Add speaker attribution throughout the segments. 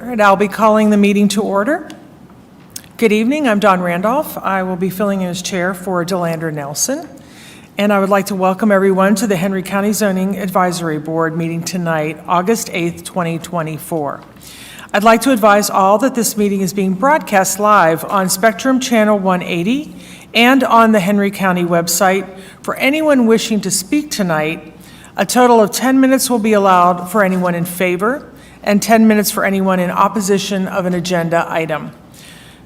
Speaker 1: All right, I'll be calling the meeting to order. Good evening, I'm Dawn Randolph. I will be filling in as chair for DeLandra Nelson. And I would like to welcome everyone to the Henry County Zoning Advisory Board meeting tonight, August 8th, 2024. I'd like to advise all that this meeting is being broadcast live on Spectrum Channel 180 and on the Henry County website. For anyone wishing to speak tonight, a total of 10 minutes will be allowed for anyone in favor and 10 minutes for anyone in opposition of an agenda item.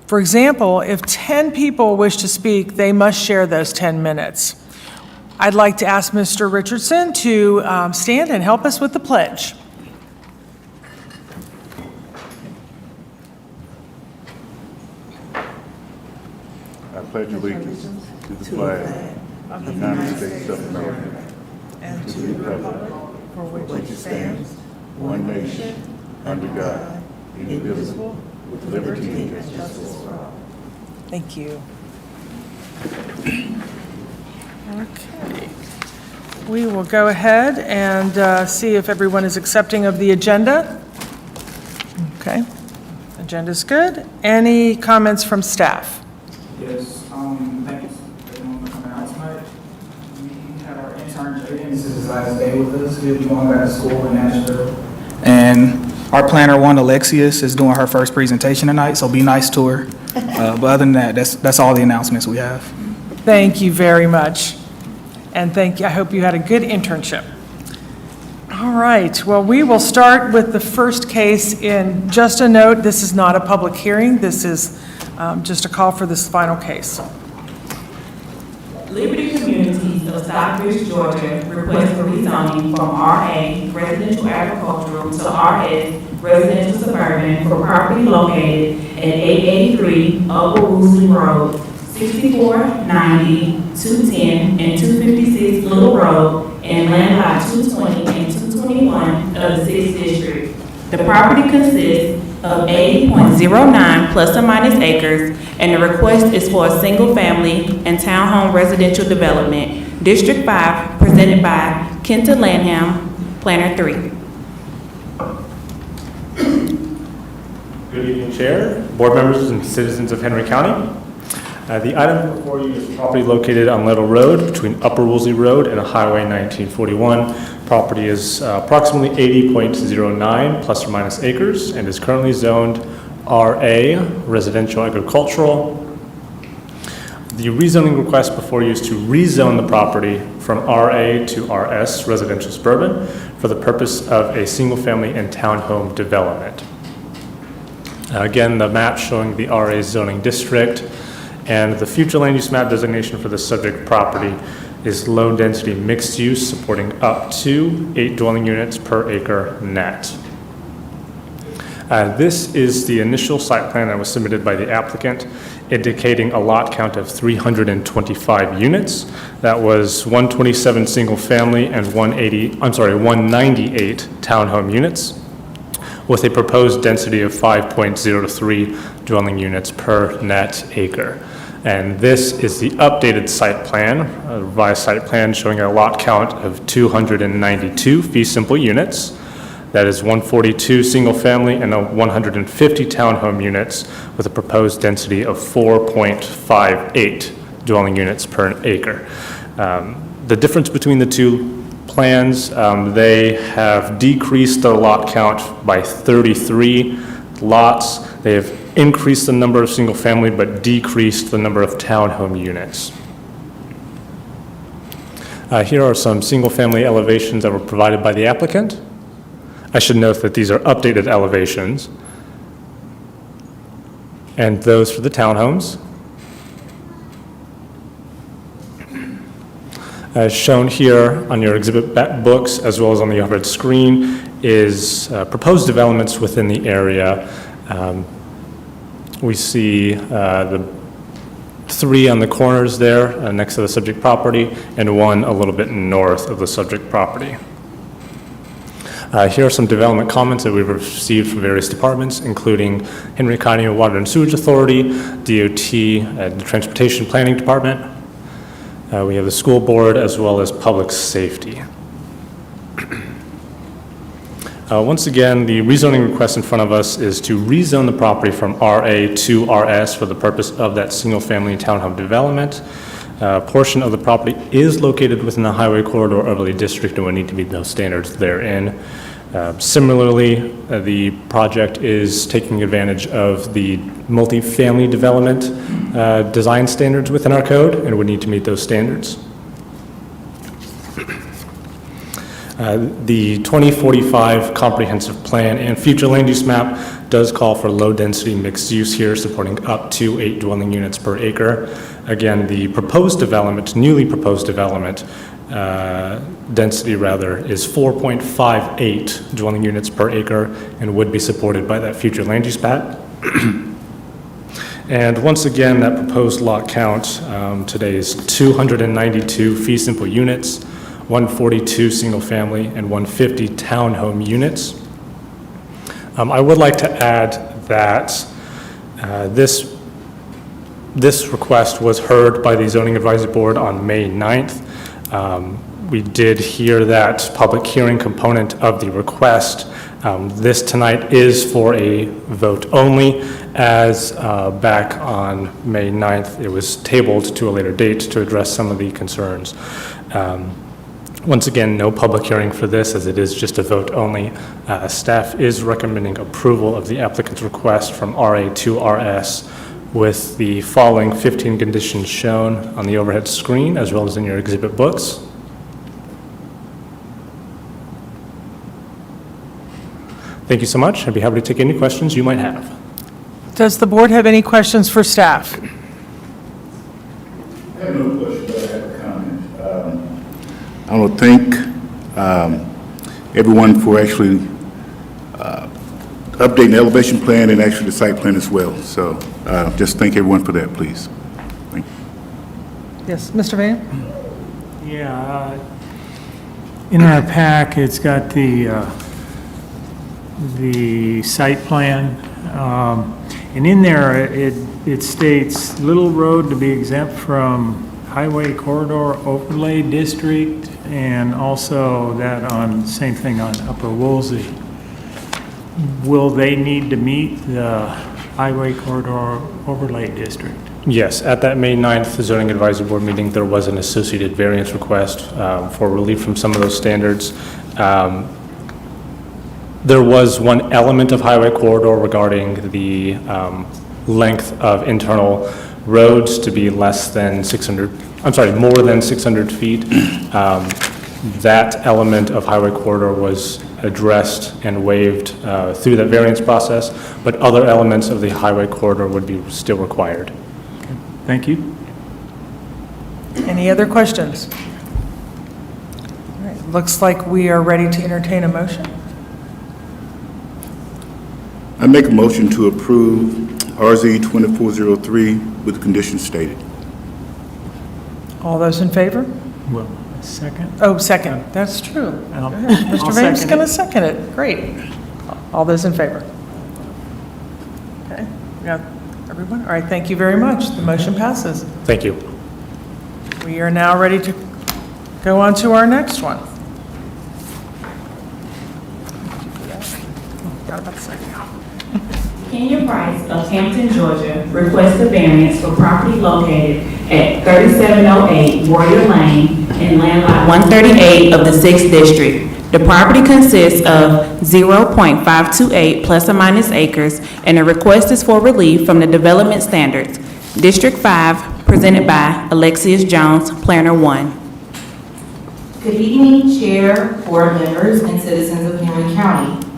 Speaker 1: For example, if 10 people wish to speak, they must share those 10 minutes. I'd like to ask Mr. Richardson to stand and help us with the pledge.
Speaker 2: I pledge allegiance to the flag of the United States of America and to the republic for which it stands, one nation, under God, indivisible, with liberty and justice for all.
Speaker 1: Thank you. Okay. We will go ahead and see if everyone is accepting of the agenda. Okay. Agenda's good. Any comments from staff?
Speaker 3: Yes, thanks everyone for coming out tonight. We had our intern Jaden, this is his last day with us. He'll be going back to school in Nashville. And our planner, one Alexius, is doing her first presentation tonight, so be nice to her. But other than that, that's all the announcements we have.
Speaker 1: Thank you very much. And thank you. I hope you had a good internship. All right. Well, we will start with the first case. In just a note, this is not a public hearing. This is just a call for this final case.
Speaker 4: Liberty Communities of Stockbridge, Georgia request for rezoning from RA residential agricultural to RS residential suburban for property located at 883 Upper Woolsey Road, 6490, 210, and 256 Little Road, and land lot 220 and 221 of the 6th District. The property consists of 80.09 plus or minus acres, and the request is for a single-family and townhome residential development. District 5, presented by Kenta Lanham, Planner 3.
Speaker 5: Good evening, Chair, board members, and citizens of Henry County. The item before you is property located on Little Road between Upper Woolsey Road and Highway 1941. Property is approximately 80.09 plus or minus acres and is currently zoned RA, residential agricultural. The rezoning request before you is to rezone the property from RA to RS, residential suburban, for the purpose of a single-family and townhome development. Again, the map showing the RA zoning district, and the future land use map designation for the subject property is low density mixed use supporting up to 8 dwelling units per acre net. This is the initial site plan that was submitted by the applicant, indicating a lot count of 325 units. That was 127 single family and 198 townhome units, with a proposed density of 5.03 dwelling units per net acre. And this is the updated site plan, a revised site plan showing a lot count of 292 fee simple units. That is 142 single family and 150 townhome units with a proposed density of 4.58 dwelling units per acre. The difference between the two plans, they have decreased the lot count by 33 lots. They have increased the number of single family but decreased the number of townhome units. Here are some single family elevations that were provided by the applicant. I should note that these are updated elevations, and those for the townhomes. As shown here on your exhibit books, as well as on the overhead screen, is proposed developments within the area. We see the 3 on the corners there next to the subject property, and 1 a little bit north of the subject property. Here are some development comments that we've received from various departments, including Henry County Water and Sewage Authority, DOT, the Transportation Planning Department. We have the school board as well as public safety. Once again, the rezoning request in front of us is to rezone the property from RA to RS for the purpose of that single-family townhome development. A portion of the property is located within the highway corridor overlay district and would need to meet those standards therein. Similarly, the project is taking advantage of the multifamily development design standards within our code and would need to meet those standards. The 2045 comprehensive plan and future land use map does call for low-density mixed use here, supporting up to 8 dwelling units per acre. Again, the proposed development, newly proposed development, density rather, is 4.58 dwelling units per acre and would be supported by that future land use map. And once again, that proposed lot count today is 292 fee simple units, 142 single-family, and 150 townhome units. I would like to add that this request was heard by the Zoning Advisory Board on May 9th. We did hear that public hearing component of the request. This tonight is for a vote only, as back on May 9th, it was tabled to a later date to address some of the concerns. Once again, no public hearing for this, as it is just a vote only. Staff is recommending approval of the applicant's request from RA to RS with the following 15 conditions shown on the overhead screen, as well as in your exhibit books. Thank you so much. I'd be happy to take any questions you might have.
Speaker 1: Does the board have any questions for staff?
Speaker 2: I have no question, but I have a comment. I want to thank everyone for actually updating the elevation plan and actually the site plan as well. So just thank everyone for that, please. Thank you.
Speaker 1: Yes, Mr. Van?
Speaker 6: Yeah, in our pack, it's got the site plan, and in there, it states Little Road to be exempt from Highway Corridor Overlay District, and also that on, same thing on Upper Woolsey. Will they need to meet the Highway Corridor Overlay District?
Speaker 5: Yes, at that May 9th Zoning Advisory Board meeting, there was an associated variance request for relief from some of those standards. There was one element of highway corridor regarding the length of internal roads to be more than 600 feet. That element of highway corridor was addressed and waived through that variance process, but other elements of the highway corridor would be still required.
Speaker 6: Thank you.
Speaker 1: Any other questions? All right, looks like we are ready to entertain a motion.
Speaker 2: I make a motion to approve RZ 2403 with the conditions stated.
Speaker 1: All those in favor?
Speaker 6: Well, second?
Speaker 1: Oh, second, that's true.
Speaker 6: I'll-
Speaker 1: Go ahead. Mr.
Speaker 6: I'll
Speaker 1: Van's
Speaker 6: second
Speaker 1: going to
Speaker 6: it.
Speaker 1: second it. Great. All those in favor? Okay, we got everyone? All right, thank you very much. The motion passes.
Speaker 5: Thank you.
Speaker 1: We are now ready to go on to our next one. Forgot about the second.
Speaker 4: Kenya Price of Hampton, Georgia, requests a variance for property located at 3708 Warrior Lane in land lot 138 of the 6th District. The property consists of 0.528 plus or minus acres, and the request is for relief from the development standards. District 5, presented by Alexius Jones, Planner 1.
Speaker 7: Good evening, Chair, board members, and citizens of Henry County.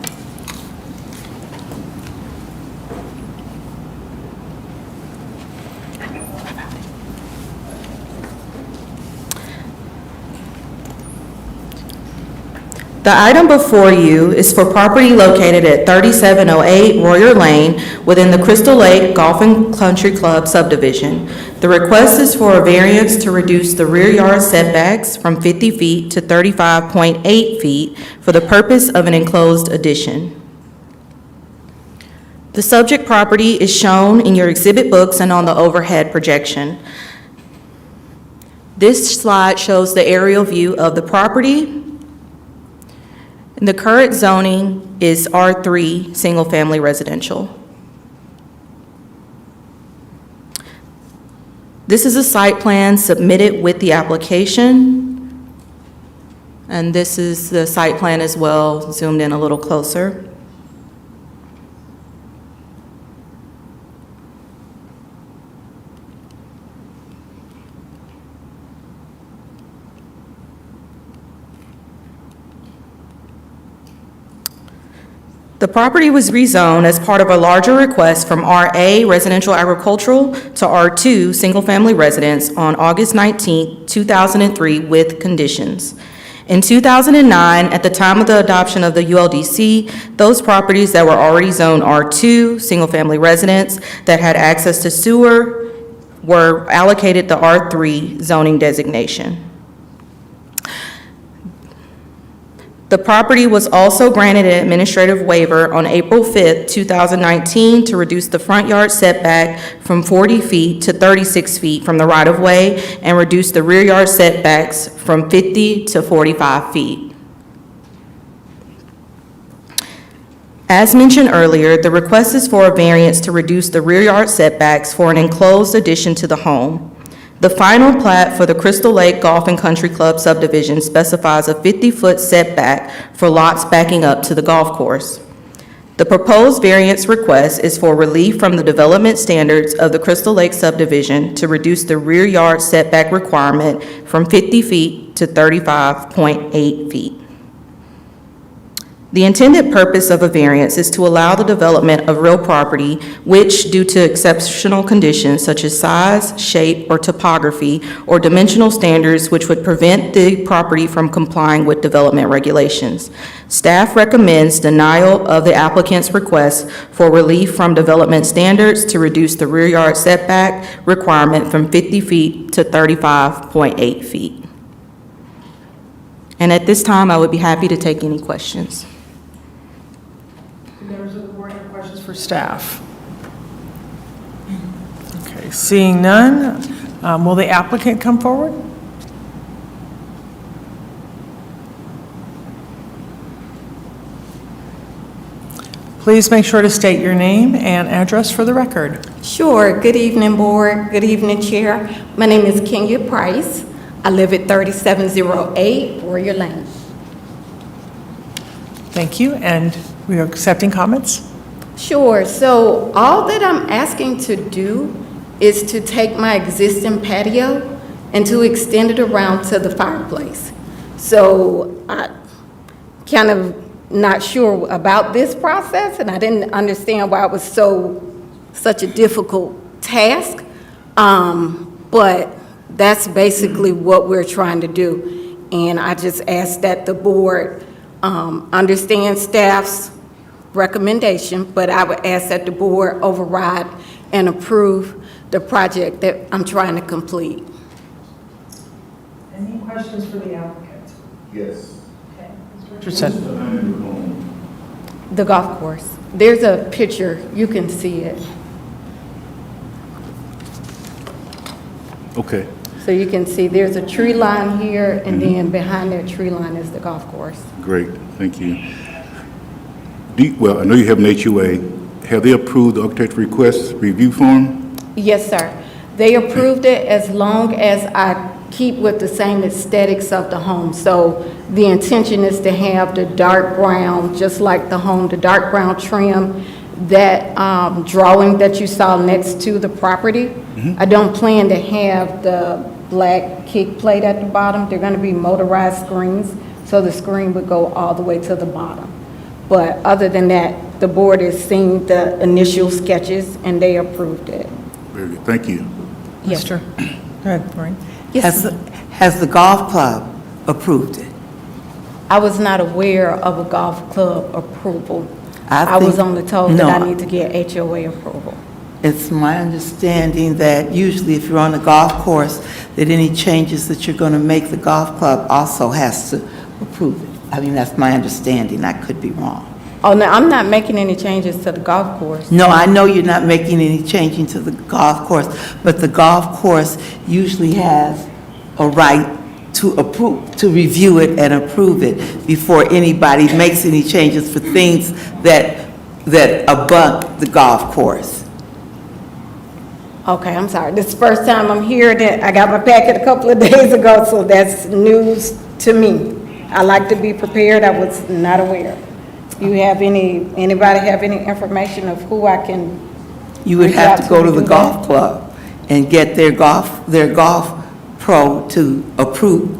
Speaker 7: The item before you is for property located at 3708 Royer Lane within the Crystal Lake Golf and Country Club subdivision. The request is for a variance to reduce the rear yard setbacks from 50 feet to 35.8 feet for the purpose of an enclosed addition. The subject property is shown in your exhibit books and on the overhead projection. This slide shows the aerial view of the property. The current zoning is R3, single-family residential. This is a site plan submitted with the application, and this is the site plan as well, zoomed in a little closer. The property was rezoned as part of a larger request from RA Residential Agricultural to R2 Single Family Residence on August 19, 2003 with conditions. In 2009, at the time of the adoption of the ULDC, those properties that were already zoned R2 Single Family Residence that had access to sewer were allocated the R3 zoning designation. The property was also granted an administrative waiver on April 5th, 2019 to reduce the front yard setback from 40 feet to 36 feet from the right-of-way and reduce the rear yard setbacks from 50 to 45 feet. As mentioned earlier, the request is for a variance to reduce the rear yard setbacks for an enclosed addition to the home. The final plat for the Crystal Lake Golf and Country Club subdivision specifies a 50-foot setback for lots backing up to the golf course. The proposed variance request is for relief from the development standards of the Crystal Lake subdivision to reduce the rear yard setback requirement from 50 feet to 35.8 feet. The intended purpose of a variance is to allow the development of real property which, due to exceptional conditions such as size, shape, or topography, or dimensional standards which would prevent the property from complying with development regulations. Staff recommends denial of the applicant's request for relief from development standards to reduce the rear yard setback requirement from 50 feet to 35.8 feet. And at this time, I would be happy to take any questions.
Speaker 1: Members of the board have questions for staff? Okay, seeing none, will the applicant come forward? Please make sure to state your name and address for the record.
Speaker 8: Sure. Good evening, Board. Good evening, Chair. My name is Kenya Price. I live at 3708 Warrior Lane.
Speaker 1: Thank you, and we are accepting comments.
Speaker 8: Sure. So all that I'm asking to do is to take my existing patio and to extend it around to the fireplace. So I kind of not sure about this process, and I didn't understand why it was such a difficult task. But that's basically what we're trying to do. And I just ask that the board understand staff's recommendation, but I would ask that the board override and approve the project that I'm trying to complete.
Speaker 1: Any questions for the applicant?
Speaker 2: Yes.
Speaker 1: Richardson.
Speaker 8: The golf course. There's a picture, you can see it.
Speaker 2: Okay.
Speaker 8: So you can see there's a tree line here, and then behind that tree line is the golf course.
Speaker 2: Great, thank you. Well, I know you have an HOA. Have they approved the architect's request review form?
Speaker 8: Yes, sir. They approved it as long as I keep with the same aesthetics of the home. So the intention is to have the dark brown, just like the home, the dark brown trim, that drawing that you saw next to the property. I don't plan to have the black kick plate at the bottom. They're going to be motorized screens, so the screen would go all the way to the bottom. But other than that, the board has seen the initial sketches and they approved it.
Speaker 2: Very good, thank you.
Speaker 8: Yes.
Speaker 1: Mr. Go ahead, Maureen.
Speaker 8: Yes.
Speaker 9: Has the golf club approved it?
Speaker 8: I was not aware of a golf club approval.
Speaker 9: I
Speaker 8: I was
Speaker 9: think-
Speaker 8: only told
Speaker 9: no,
Speaker 8: that I need to get HOA approval.
Speaker 9: It's my understanding that usually if you're on a golf course, that any changes that you're going to make, the golf club also has to approve it. I mean, that's my understanding. I could be wrong.
Speaker 8: Oh, no, I'm not making any changes to the golf course.
Speaker 9: No, I know you're not making any changing to the golf course, but the golf course usually has a right to review it and approve it before anybody makes any changes for things that abut the golf course.
Speaker 8: Okay, I'm sorry. This is the first time I'm hearing it. I got my packet a couple of days ago, so that's news to me. I like to be prepared. I was not aware. You have anybody have any information of who I can?
Speaker 9: You would
Speaker 8: reach
Speaker 9: have
Speaker 8: out
Speaker 9: to go to
Speaker 8: do
Speaker 9: the
Speaker 8: that?
Speaker 9: golf club and get their golf pro to approve,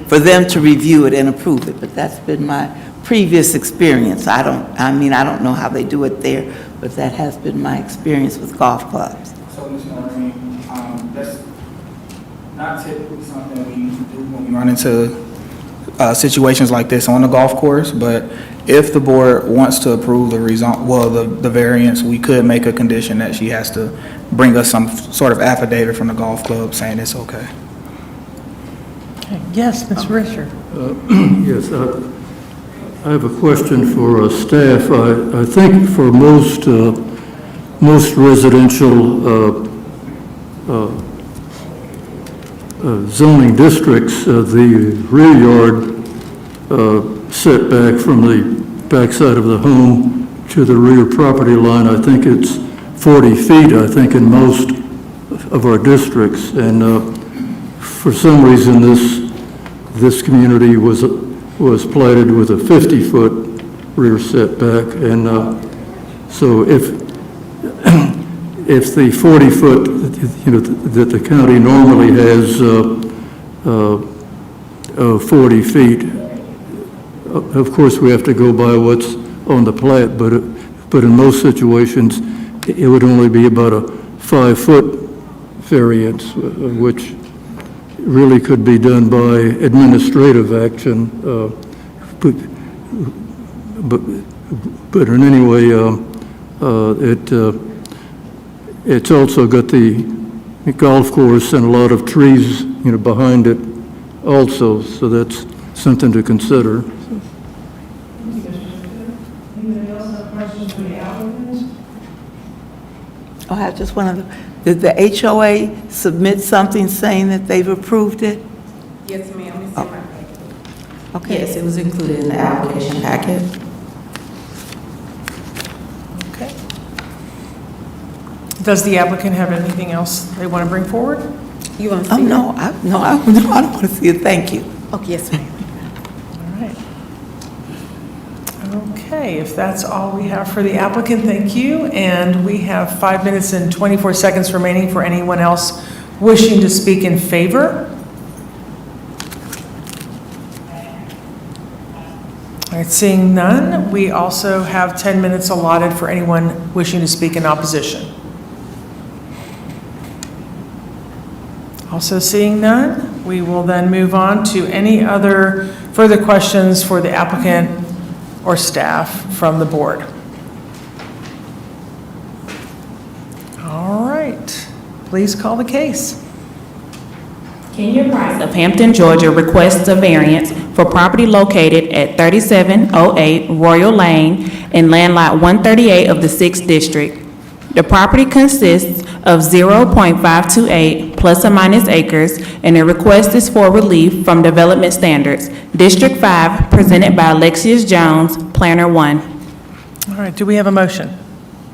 Speaker 9: for them to review it and approve it, but that's been my previous experience. I don't know how they do it there, but that has been my experience with golf clubs.
Speaker 3: So, Ms. Noreen, that's not typically something we do when we run into situations like this on the golf course, but if the board wants to approve the variance, we could make a condition that she has to bring us some sort of affidavit from the golf club saying it's okay.
Speaker 1: Yes, Ms. Risher.
Speaker 10: Yes, I have a question for staff. I think for most residential zoning districts, the rear yard setback from the backside of the home to the rear property line, I think it's 40 feet, I think, in most of our districts. And for some reason, this community was platted with a 50-foot rear setback. And so if the 40-foot, that the county normally has 40 feet, of course, we have to go by what's on the plat, but in most situations, it would only be about a 5-foot variance, which really could be done by administrative action. But in any way, it's also got the golf course and a lot of trees, behind it also, so that's something to consider.
Speaker 1: Anybody else have questions for the applicant?
Speaker 9: Oh, I have just one other. Did the HOA submit something saying that they've approved it?
Speaker 8: Yes, ma'am. It's in my packet.
Speaker 9: Okay.
Speaker 7: Yes, it was included in the application packet.
Speaker 1: Okay. Does the applicant have anything else they want to bring forward?
Speaker 8: You want to
Speaker 9: Oh,
Speaker 8: see?
Speaker 9: no, I don't want to see it. Thank you.
Speaker 8: Okay, yes, ma'am.
Speaker 1: All right. Okay, if that's all we have for the applicant, thank you. And we have 5 minutes and 24 seconds remaining for anyone else wishing to speak in favor. All right, seeing none, we also have 10 minutes allotted for anyone wishing to speak in opposition. Also seeing none, we will then move on to any other further questions for the applicant or staff from the board. All right, please call the case.
Speaker 4: Kenya Price of Hampton, Georgia requests a variance for property located at 3708 Royal Lane in Land Lot 138 of the 6th District. The property consists of 0.528 plus or minus acres, and the request is for relief from development standards. District 5, presented by Alexius Jones, Planner 1.
Speaker 1: All right, do we have a motion?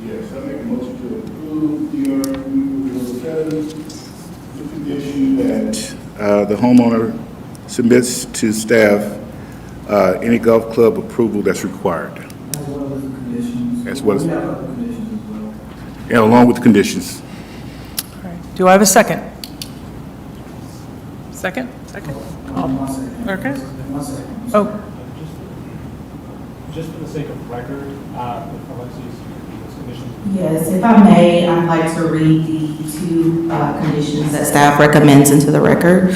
Speaker 2: Yes, I make a motion to approve the condition that the homeowner submits to staff any golf club approval that's required,
Speaker 3: As well as the conditions.
Speaker 2: As well as-
Speaker 3: We have other conditions as well.
Speaker 2: and along with the conditions.
Speaker 1: All right, do I have a second? Second? Second?
Speaker 3: 1 second.
Speaker 1: Okay.
Speaker 3: 1 second.
Speaker 1: Oh,
Speaker 5: Just for the sake of record, Alexi's conditions.
Speaker 7: Yes, if I may, I'd like to read the two conditions that staff recommends into the record.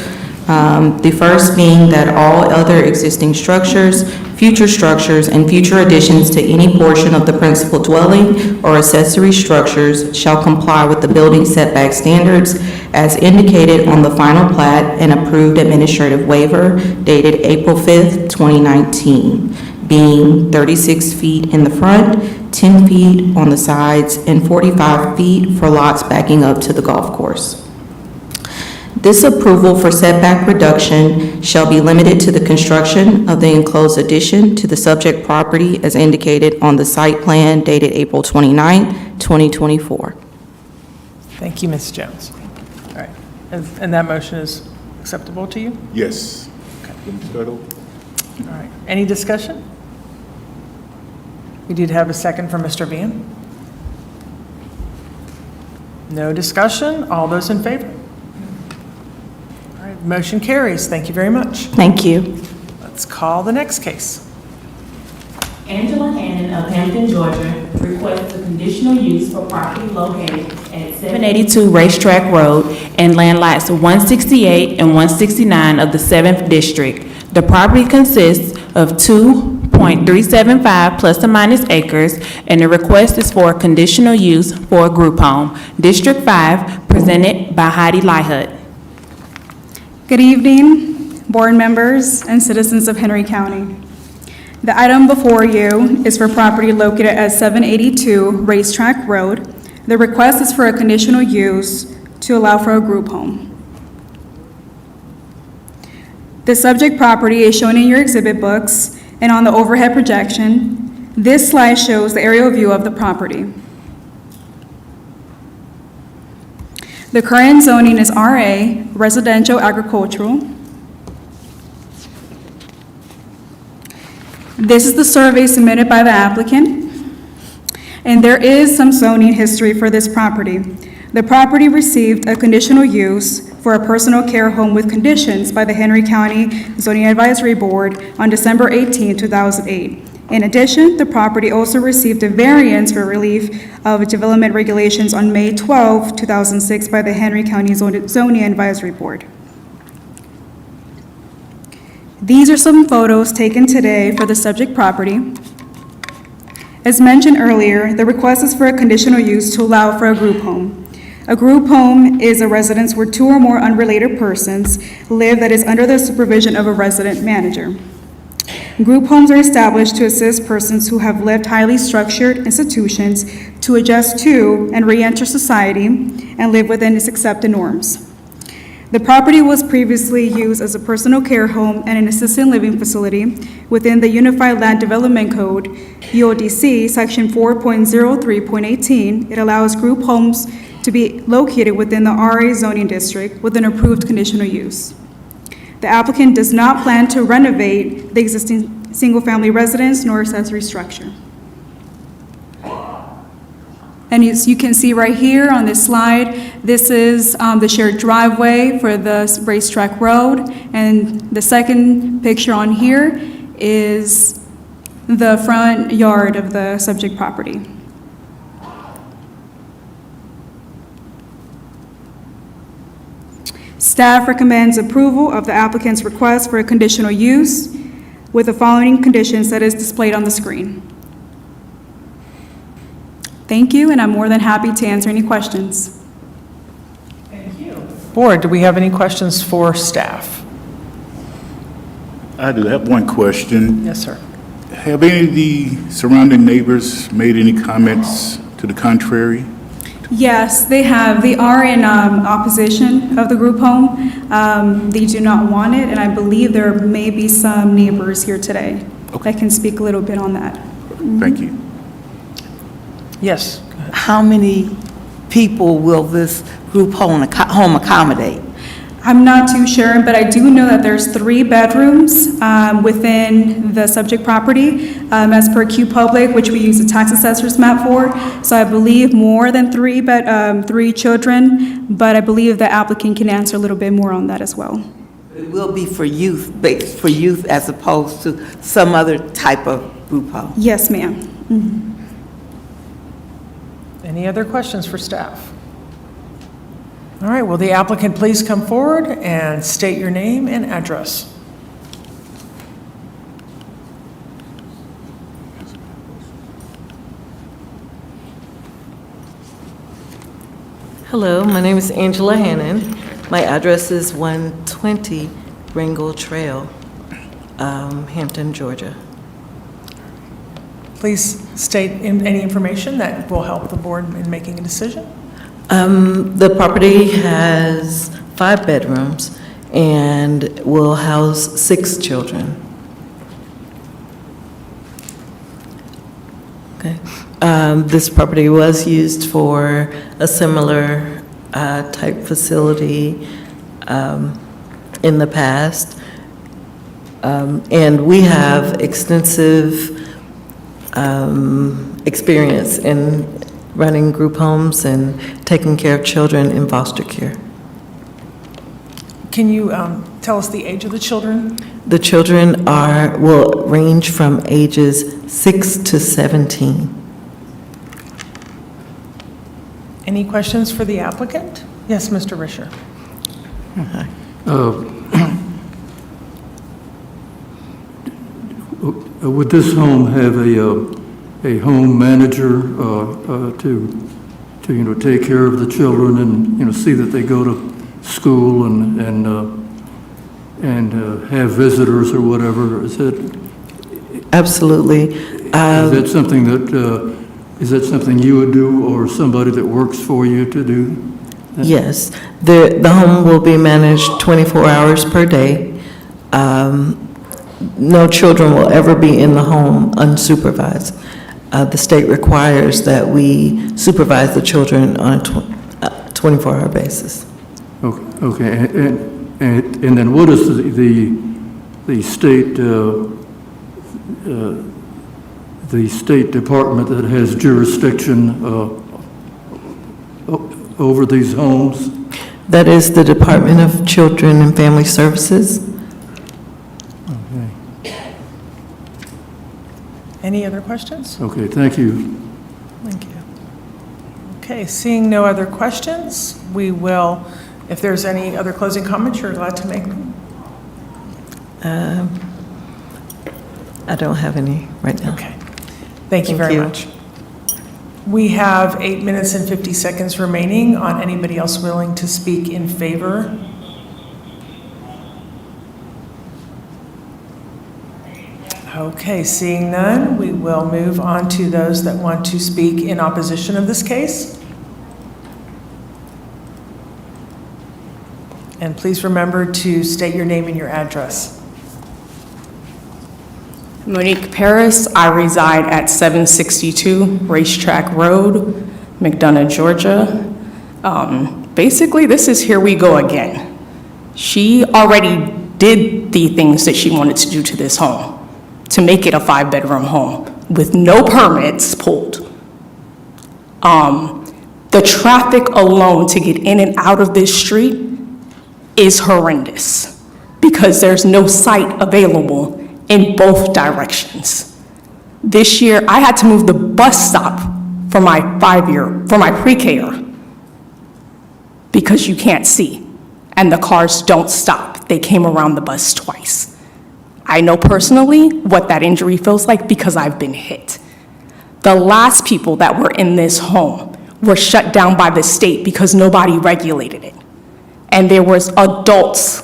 Speaker 7: The first being that all other existing structures, and future additions to any portion of the principal dwelling or accessory structures shall comply with the building setback standards as indicated on the final plat and approved administrative waiver dated April 5th, 2019, being 36 feet in the front, 10 feet on the sides, and 45 feet for lots backing up to the golf course. This approval for setback reduction shall be limited to the construction of the enclosed addition to the subject property as indicated on the site plan dated April 29, 2024.
Speaker 1: Thank you, Ms. Jones. All right, and that motion is acceptable to you?
Speaker 2: Yes. Let me start over.
Speaker 1: All right, any discussion? We did have a second from Mr. Van. No discussion, all those in favor? All right, motion carries, thank you very much.
Speaker 7: Thank you.
Speaker 1: Let's call the next case.
Speaker 4: Angela Hannon of Hampton, Georgia, requests a conditional use for property located at 782 Racetrack Road and land lots 168 and 169 of the 7th District. The property consists of 2.375 plus or minus acres, and the request is for a conditional use for a group home. District 5, presented by Heidi Lyhut.
Speaker 11: Good evening, board members and citizens of Henry County. The item before you is for property located at 782 Racetrack Road. The request is for a conditional use to allow for a group home. The subject property is shown in your exhibit books and on the overhead projection. This slide shows the aerial view of the property. The current zoning is RA, residential agricultural. This is the survey submitted by the applicant, and there is some zoning history for this property. The property received a conditional use for a personal care home with conditions by the Henry County Zoning Advisory Board on December 18, 2008. In addition, the property also received a variance for relief of development regulations on May 12, 2006 by the Henry County Zoning Advisory Board. These are some photos taken today for the subject property. As mentioned earlier, the request is for a conditional use to allow for a group home. A group home is a residence where two or more unrelated persons live that is under the supervision of a resident manager. Group homes are established to assist persons who have left highly structured institutions to adjust to and re-enter society and live within its accepted norms. The property was previously used as a personal care home and an assisted living facility within the Unified Land Development Code, UODC, Section 4.03.18. It allows group homes to be located within the RA zoning district with an approved conditional use. The applicant does not plan to renovate the existing single-family residence nor accessory structure. And as you can see right here on this slide, this is the shared driveway for the Racetrack Road. And the second picture on here is the front yard of the subject property. Staff recommends approval of the applicant's request for a conditional use with the following conditions that is displayed on the screen. Thank you, and I'm more than happy to answer any questions.
Speaker 1: Board, do we have any questions for staff?
Speaker 2: I do have one question.
Speaker 1: Yes, sir.
Speaker 2: Have any of the surrounding neighbors made any comments to the contrary?
Speaker 11: Yes, they have. They are in opposition of the group home. They do not want it, and I believe there may be some neighbors here today that can speak a little bit on that.
Speaker 2: Thank you.
Speaker 1: Yes.
Speaker 9: How many people will this group home accommodate?
Speaker 11: I'm not too sure, but I do know that there's 3 bedrooms within the subject property as per Q Public, which we use the tax assessor's map for. So I believe more than 3 children, but I believe the applicant can answer a little bit more on that as well.
Speaker 9: It will be for youth as opposed to some other type of group home?
Speaker 11: Yes, ma'am. Mm-hmm.
Speaker 1: Any other questions for staff? All right, will the applicant please come forward and state your name and address?
Speaker 12: Hello, my name is Angela Hannon. My address is 120 Ringgold Trail, Hampton, Georgia.
Speaker 1: Please state any information that will help the board in making a decision.
Speaker 12: The property has 5 bedrooms and will house 6 children. Okay. This property was used for a similar type facility in the past. And we have extensive experience in running group homes and taking care of children in foster care.
Speaker 1: Can you tell us the age of the children?
Speaker 12: The children will range from ages 6 to 17.
Speaker 1: Any questions for the applicant? Yes, Mr. Risher.
Speaker 10: Would this home have a home manager to take care of the children and, see that they go to school and have visitors or whatever?
Speaker 12: Absolutely.
Speaker 10: Is that something you would do or somebody that works for you to do?
Speaker 12: Yes. The home will be managed 24 hours per day. No children will ever be in the home unsupervised. The state requires that we supervise the children on a 24-hour basis.
Speaker 10: Okay, and then what is the state department that has jurisdiction over these homes?
Speaker 12: That is the Department of Children and Family Services.
Speaker 1: Any other questions?
Speaker 10: Okay, thank you.
Speaker 1: Thank you. Okay, seeing no other questions, we will, if there's any other closing comments, you're allowed to make them.
Speaker 12: I don't have any right now.
Speaker 1: Okay. Thank you very much. We have 8 minutes and 50 seconds remaining on anybody else willing to speak in favor. Okay, seeing none, we will move on to those that want to speak in opposition of this case. And please remember to state your name and your address.
Speaker 13: Monique Paris. I reside at 762 Racetrack Road, McDonough, Georgia. Basically, this is here we go again. She already did the things that she wanted to do to this home, to make it a 5-bedroom home with no permits pulled. The traffic alone to get in and out of this street is horrendous because there's no site available in both directions. This year, I had to move the bus stop for my pre-K because you can't see, and the cars don't stop. They came around the bus twice. I know personally what that injury feels like because I've been hit. The last people that were in this home were shut down by the state because nobody regulated it. And there was adults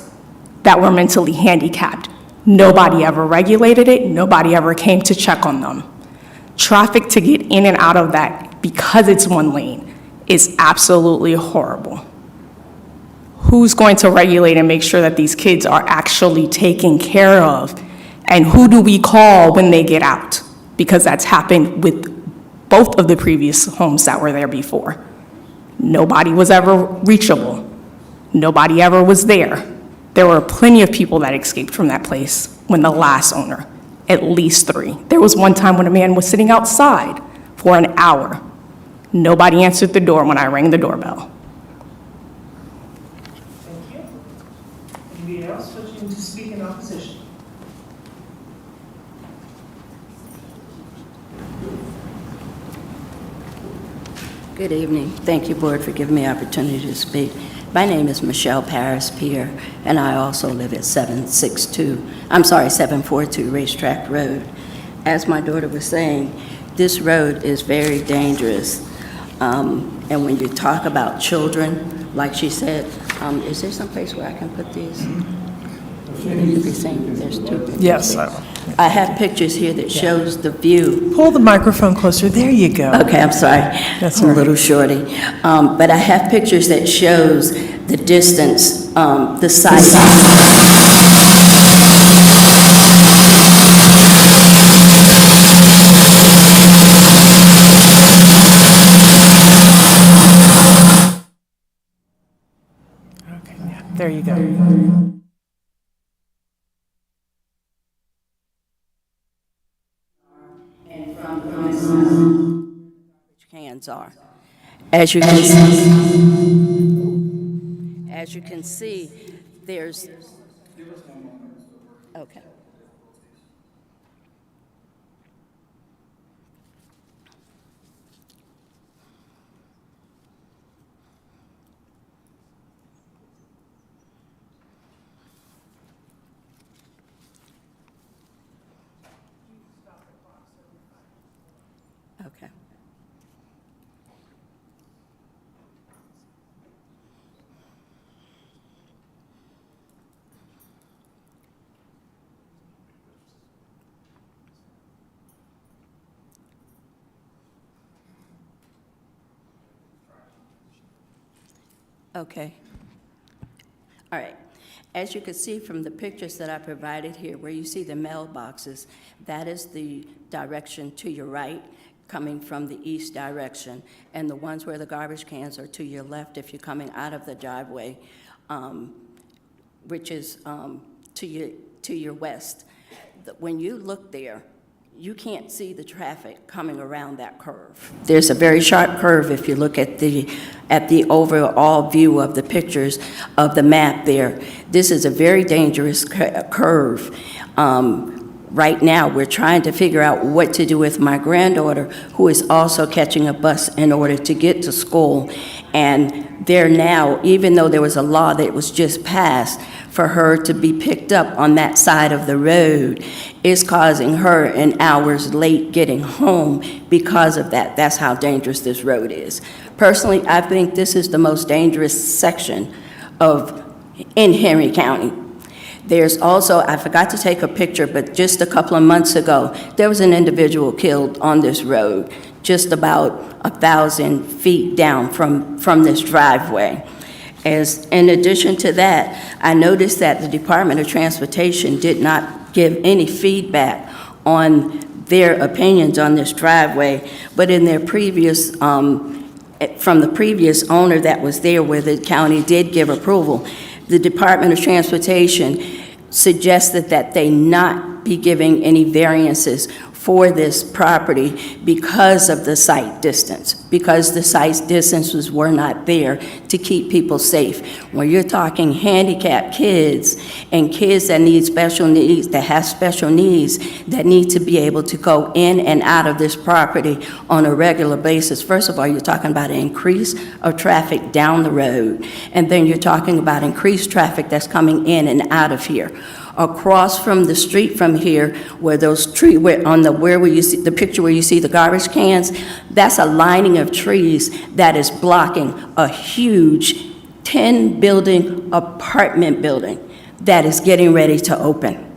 Speaker 13: that were mentally handicapped. Nobody ever regulated it. Nobody ever came to check on them. Traffic to get in and out of that, because it's one lane, is absolutely horrible. Who's going to regulate and make sure that these kids are actually taken care of? And who do we call when they get out? Because that's happened with both of the previous homes that were there before. Nobody was ever reachable. Nobody ever was there. There were plenty of people that escaped from that place when the last owner, at least 3. There was one time when a man was sitting outside for an hour. Nobody answered the door when I rang the doorbell.
Speaker 1: Thank you. Anybody else wishing to speak in opposition?
Speaker 14: Good evening. Thank you, Board, for giving me the opportunity to speak. My name is Michelle Paris Pierre, and I also live at 742 Racetrack Road. As my daughter was saying, this road is very dangerous. And when you talk about children, like she said, is there some place where I can put these? They need to be seen. There's 2.
Speaker 1: Yes, I will.
Speaker 14: I have pictures here that shows the view.
Speaker 1: Pull the microphone closer. There you go.
Speaker 14: Okay, I'm sorry.
Speaker 1: That's
Speaker 14: I'm
Speaker 1: all
Speaker 14: a
Speaker 1: right.
Speaker 14: little shorty. But I have pictures that shows the distance, the size.
Speaker 1: Okay, yeah, there you go.
Speaker 14: Cans are. As you can see, there's, okay. Okay. Okay. All right. As you can see from the pictures that I provided here, where you see the mailboxes, that is the direction to your right, coming from the east direction. And the ones where the garbage cans are to your left if you're coming out of the driveway, which is to your west. When you look there, you can't see the traffic coming around that curve. There's a very sharp curve if you look at the overall view of the pictures of the map there. This is a very dangerous curve. Right now, we're trying to figure out what to do with my granddaughter, who is also catching a bus in order to get to school. And there now, even though there was a law that was just passed for her to be picked up on that side of the road, is causing her an hours late getting home because of that. That's how dangerous this road is. Personally, I think this is the most dangerous section in Henry County. There's also, I forgot to take a picture, but just a couple of months ago, there was an individual killed on this road, just about 1,000 feet down from this driveway. In addition to that, I noticed that the Department of Transportation did not give any feedback on their opinions on this driveway, but in their previous, from the previous owner that was there where the county did give approval, the Department of Transportation suggested that they not be giving any variances for this property because of the site distance, because the site distances were not there to keep people safe. When you're talking handicapped kids and kids that need special needs, that have special needs, that need to be able to go in and out of this property on a regular basis, first of all, you're talking about an increase of traffic down the road, and then you're talking about increased traffic that's coming in and out of here. Across from the street from here, where those trees, where you see the picture where you see the garbage cans, that's a lining of trees that is blocking a huge 10-building apartment building that is getting ready to open.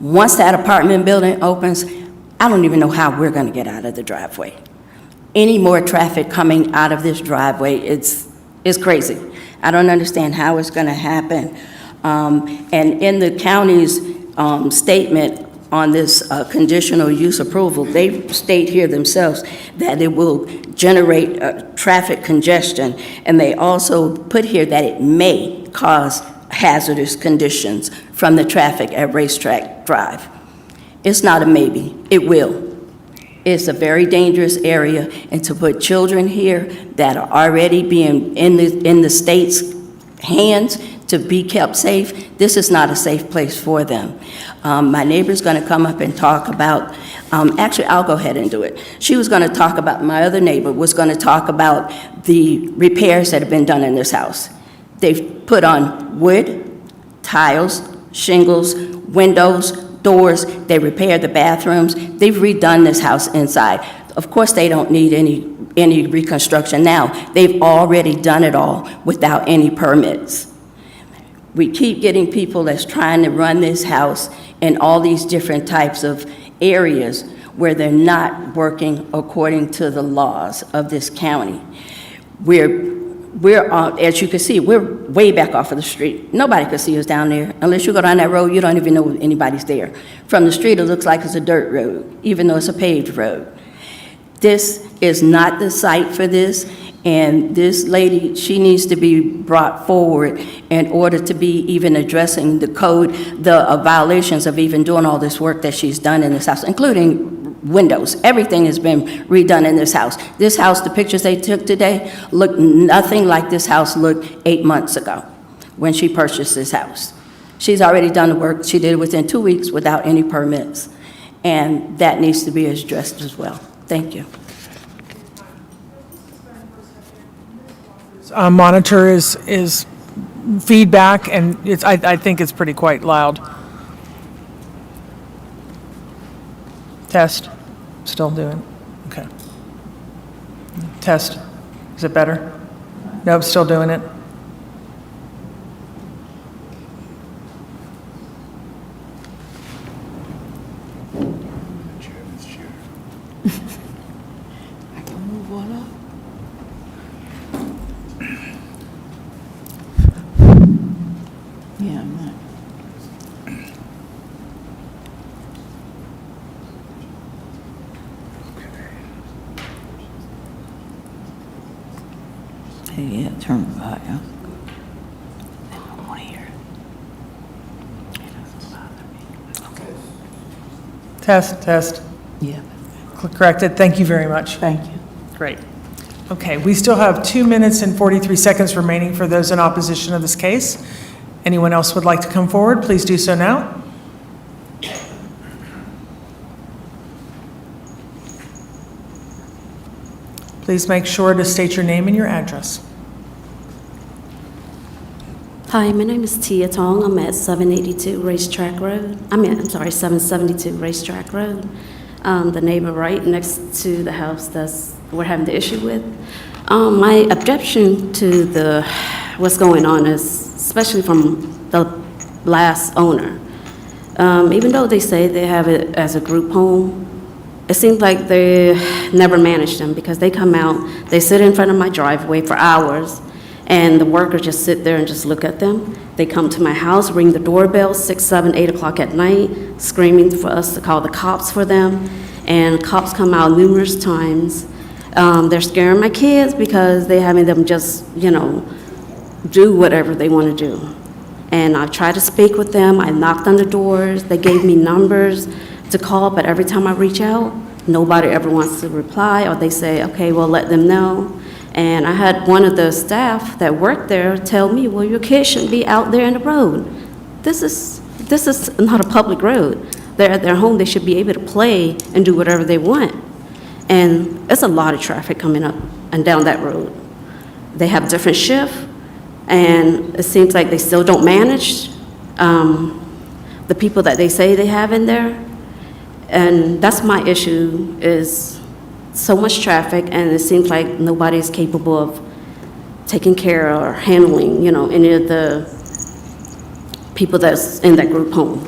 Speaker 14: Once that apartment building opens, I don't even know how we're going to get out of the driveway. Any more traffic coming out of this driveway, it's crazy. I don't understand how it's going to happen. And in the county's statement on this conditional use approval, they state here themselves that it will generate traffic congestion, and they also put here that it may cause hazardous conditions from the traffic at Racetrack Drive. It's not a maybe, it will. It's a very dangerous area, and to put children here that are already being in the state's hands to be kept safe, this is not a safe place for them. My neighbor's going to come up and talk about, actually, I'll go ahead and do it. She was going to talk about, my other neighbor was going to talk about the repairs that have been done in this house. They've put on wood, tiles, shingles, windows, doors, they repaired the bathrooms, they've redone this house inside. Of course, they don't need any reconstruction now. They've already done it all without any permits. We keep getting people that's trying to run this house in all these different types of areas where they're not working according to the laws of this county. As you can see, we're way back off of the street. Nobody could see us down there. Unless you go down that road, you don't even know anybody's there. From the street, it looks like it's a dirt road, even though it's a paved road. This is not the site for this, and this lady, she needs to be brought forward in order to be even addressing the code, the violations of even doing all this work that she's done in this house, including windows. Everything has been redone in this house. This house, the pictures they took today, look nothing like this house looked 8 months ago when she purchased this house. She's already done the work. She did it within 2 weeks without any permits, and that needs to be addressed as well. Thank you.
Speaker 1: Monitor is feedback, and I think it's pretty quite loud. Test, still doing, okay. Test, is it better? Nope, still doing it.
Speaker 9: I can move one up. Yeah, I'm not. Hey, yeah, turn it back, yeah. They don't want to hear it. It doesn't bother me.
Speaker 1: Test.
Speaker 9: Yeah,
Speaker 1: Corrected, thank you very much.
Speaker 9: thank you.
Speaker 1: Great. Okay, we still have 2 minutes and 43 seconds remaining for those in opposition of this case. Anyone else would like to come forward, please do so now. Please make sure to state your name and your address.
Speaker 15: Hi, my name is Tia Tong. I'm at 782 Racetrack Road. I'm sorry, 772 Racetrack Road. The neighbor right next to the house we're having the issue with. My objection to what's going on is, especially from the last owner. Even though they say they have it as a group home, it seems like they never managed them, because they come out, they sit in front of my driveway for hours, and the workers just sit there and just look at them. They come to my house, ring the doorbell 6, 7, 8 o'clock at night, screaming for us to call the cops for them, and cops come out numerous times. They're scaring my kids because they're having them just, do whatever they want to do. And I've tried to speak with them. I knocked on the doors. They gave me numbers to call, but every time I reach out, nobody ever wants to reply, or they say, okay, well, let them know. And I had one of the staff that worked there tell me, well, your kids shouldn't be out there in the road. This is not a public road. They're at their home. They should be able to play and do whatever they want. And it's a lot of traffic coming up and down that road. They have different shifts, and it seems like they still don't manage the people that they say they have in there. And that's my issue, is so much traffic, and it seems like nobody's capable of taking care or handling, any of the people that's in that group home.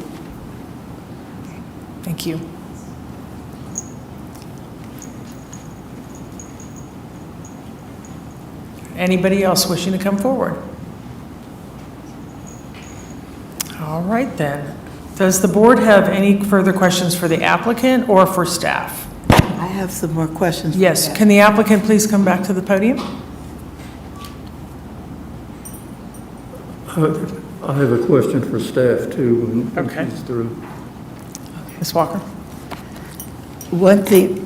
Speaker 1: Thank you. Anybody else wishing to come forward? All right then. Does the board have any further questions for the applicant or for staff?
Speaker 9: I have some more questions. for
Speaker 1: Yes,
Speaker 9: that.
Speaker 1: can the applicant please come back to the podium?
Speaker 10: I have a question for staff, too, when
Speaker 1: Okay.
Speaker 10: she's through.
Speaker 1: Ms. Walker?
Speaker 9: One thing,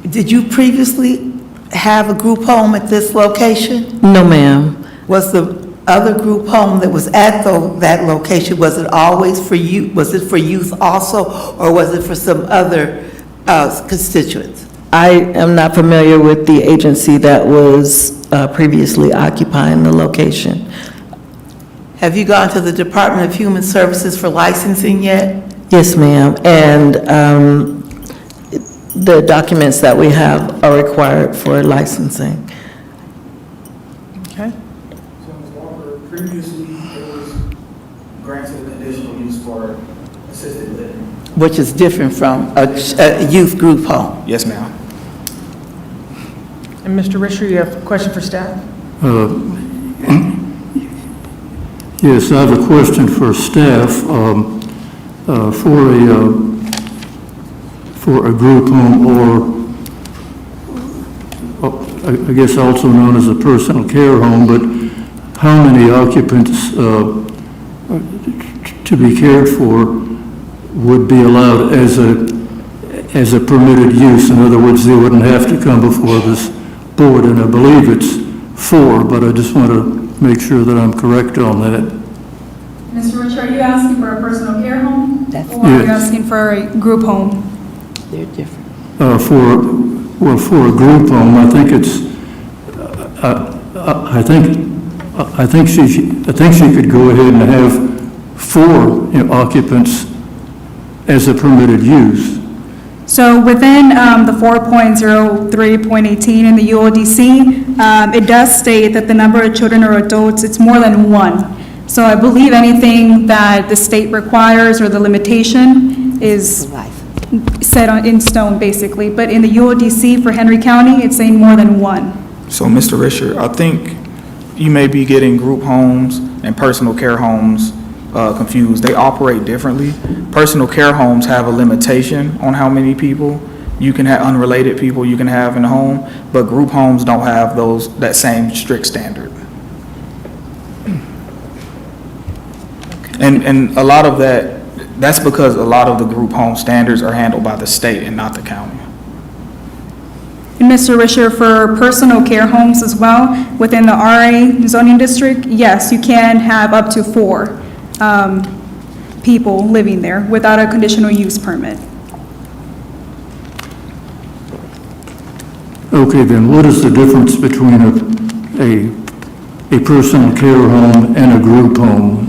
Speaker 9: did you previously have a group home at this location?
Speaker 12: No, ma'am.
Speaker 9: Was the other group home that was at that location, was it always for you? Was it for youth also, or was it for some other constituents?
Speaker 12: I am not familiar with the agency that was previously occupying the location.
Speaker 9: Have you gone to the Department of Human Services for licensing yet?
Speaker 12: Yes, ma'am. And the documents that we have are required for licensing.
Speaker 1: Okay.
Speaker 3: So Ms. Walker, previously, there was conditional use for assisted living.
Speaker 9: Which is different from a youth group home.
Speaker 3: Yes, ma'am.
Speaker 1: And Mr. Risher, you have a question for staff?
Speaker 10: Yes, I have a question for staff. For a group home or, I guess also known as a personal care home, but how many occupants to be cared for would be allowed as a permitted use? In other words, they wouldn't have to come before this board, and I believe it's 4, but I just want to make sure that I'm correct on that.
Speaker 11: Mr. Rich, are you asking for a personal care home?
Speaker 9: That's-
Speaker 11: Or are you
Speaker 10: Yes.
Speaker 11: asking for a group home?
Speaker 9: They're different.
Speaker 10: For a group home, I think it's, I think she could go ahead and have 4 occupants as a permitted use.
Speaker 11: So within the 4.03.18 in the UODC, it does state that the number of children or adults, it's more than 1. So I believe anything that the state requires or the limitation is set in stone, basically. But in the UODC for Henry County, it's saying more than 1.
Speaker 3: So, Mr. Risher, I think you may be getting group homes and personal care homes confused. They operate differently. Personal care homes have a limitation on how many people you can have, unrelated people you can have in the home, but group homes don't have that same strict standard. And a lot of that's because a lot of the group home standards are handled by the state and not the county.
Speaker 11: And Mr. Risher, for personal care homes as well, within the RA zoning district, yes, you can have up to 4 people living there without a conditional use permit.
Speaker 10: Okay, then what is the difference between a personal care home and a group home?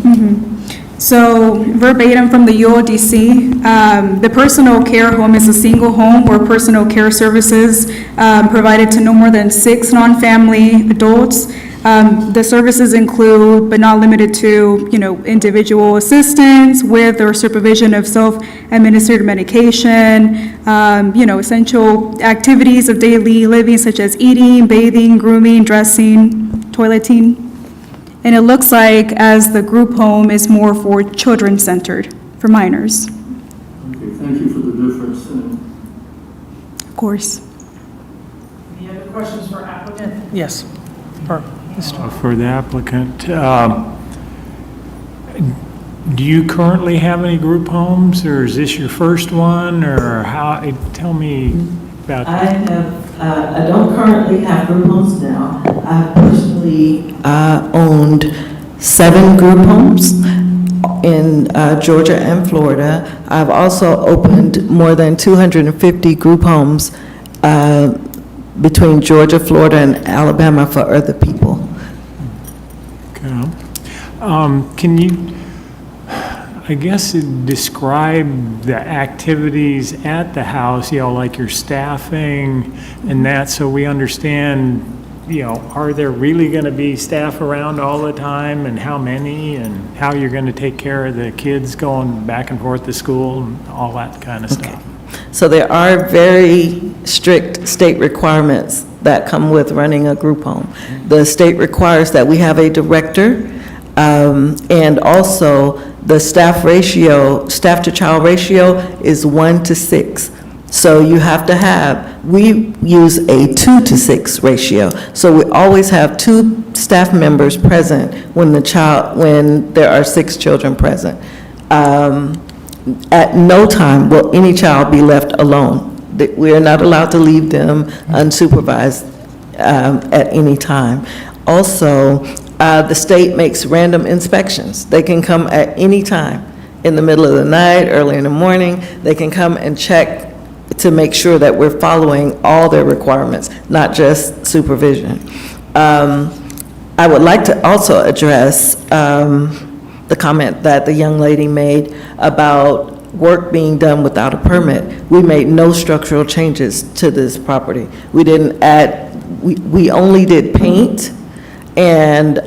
Speaker 11: So verbatim from the UODC, the personal care home is a single home where personal care services provided to no more than 6 non-family adults. The services include, but not limited to, individual assistance with or supervision of self-administered medication, essential activities of daily living such as eating, bathing, grooming, dressing, toileting. And it looks like as the group home is more for children-centered, for minors.
Speaker 10: Okay, thank you for the difference.
Speaker 11: Of course.
Speaker 1: Any other questions for applicant? Yes. Or Mr.
Speaker 6: For the applicant, do you currently have any group homes, or is this your first one, or how, tell me about
Speaker 12: I
Speaker 6: that.
Speaker 12: I don't currently have group homes now. I personally owned 7 group homes in Georgia and Florida. I've also opened more than 250 group homes between Georgia, Florida, and Alabama for other people.
Speaker 6: Okay. Can you, I guess, describe the activities at the house, like your staffing and that, so we understand, are there really going to be staff around all the time, and how many, and how you're going to take care of the kids going back and forth to school and all that kind of stuff?
Speaker 12: So there are very strict state requirements that come with running a group home. The state requires that we have a director, and also the staff to child ratio is 1 to 6. So you have to we use a 2 to 6 ratio. So we always have 2 staff members present when there are 6 children present. At no time will any child be left alone. We are not allowed to leave them unsupervised at any time. Also, the state makes random inspections. They can come at any time, in the middle of the night, early in the morning. They can come and check to make sure that we're following all their requirements, not just supervision. I would like to also address the comment that the young lady made about work being done without a permit. We made no structural changes to this property. We didn't add, we only did paint, and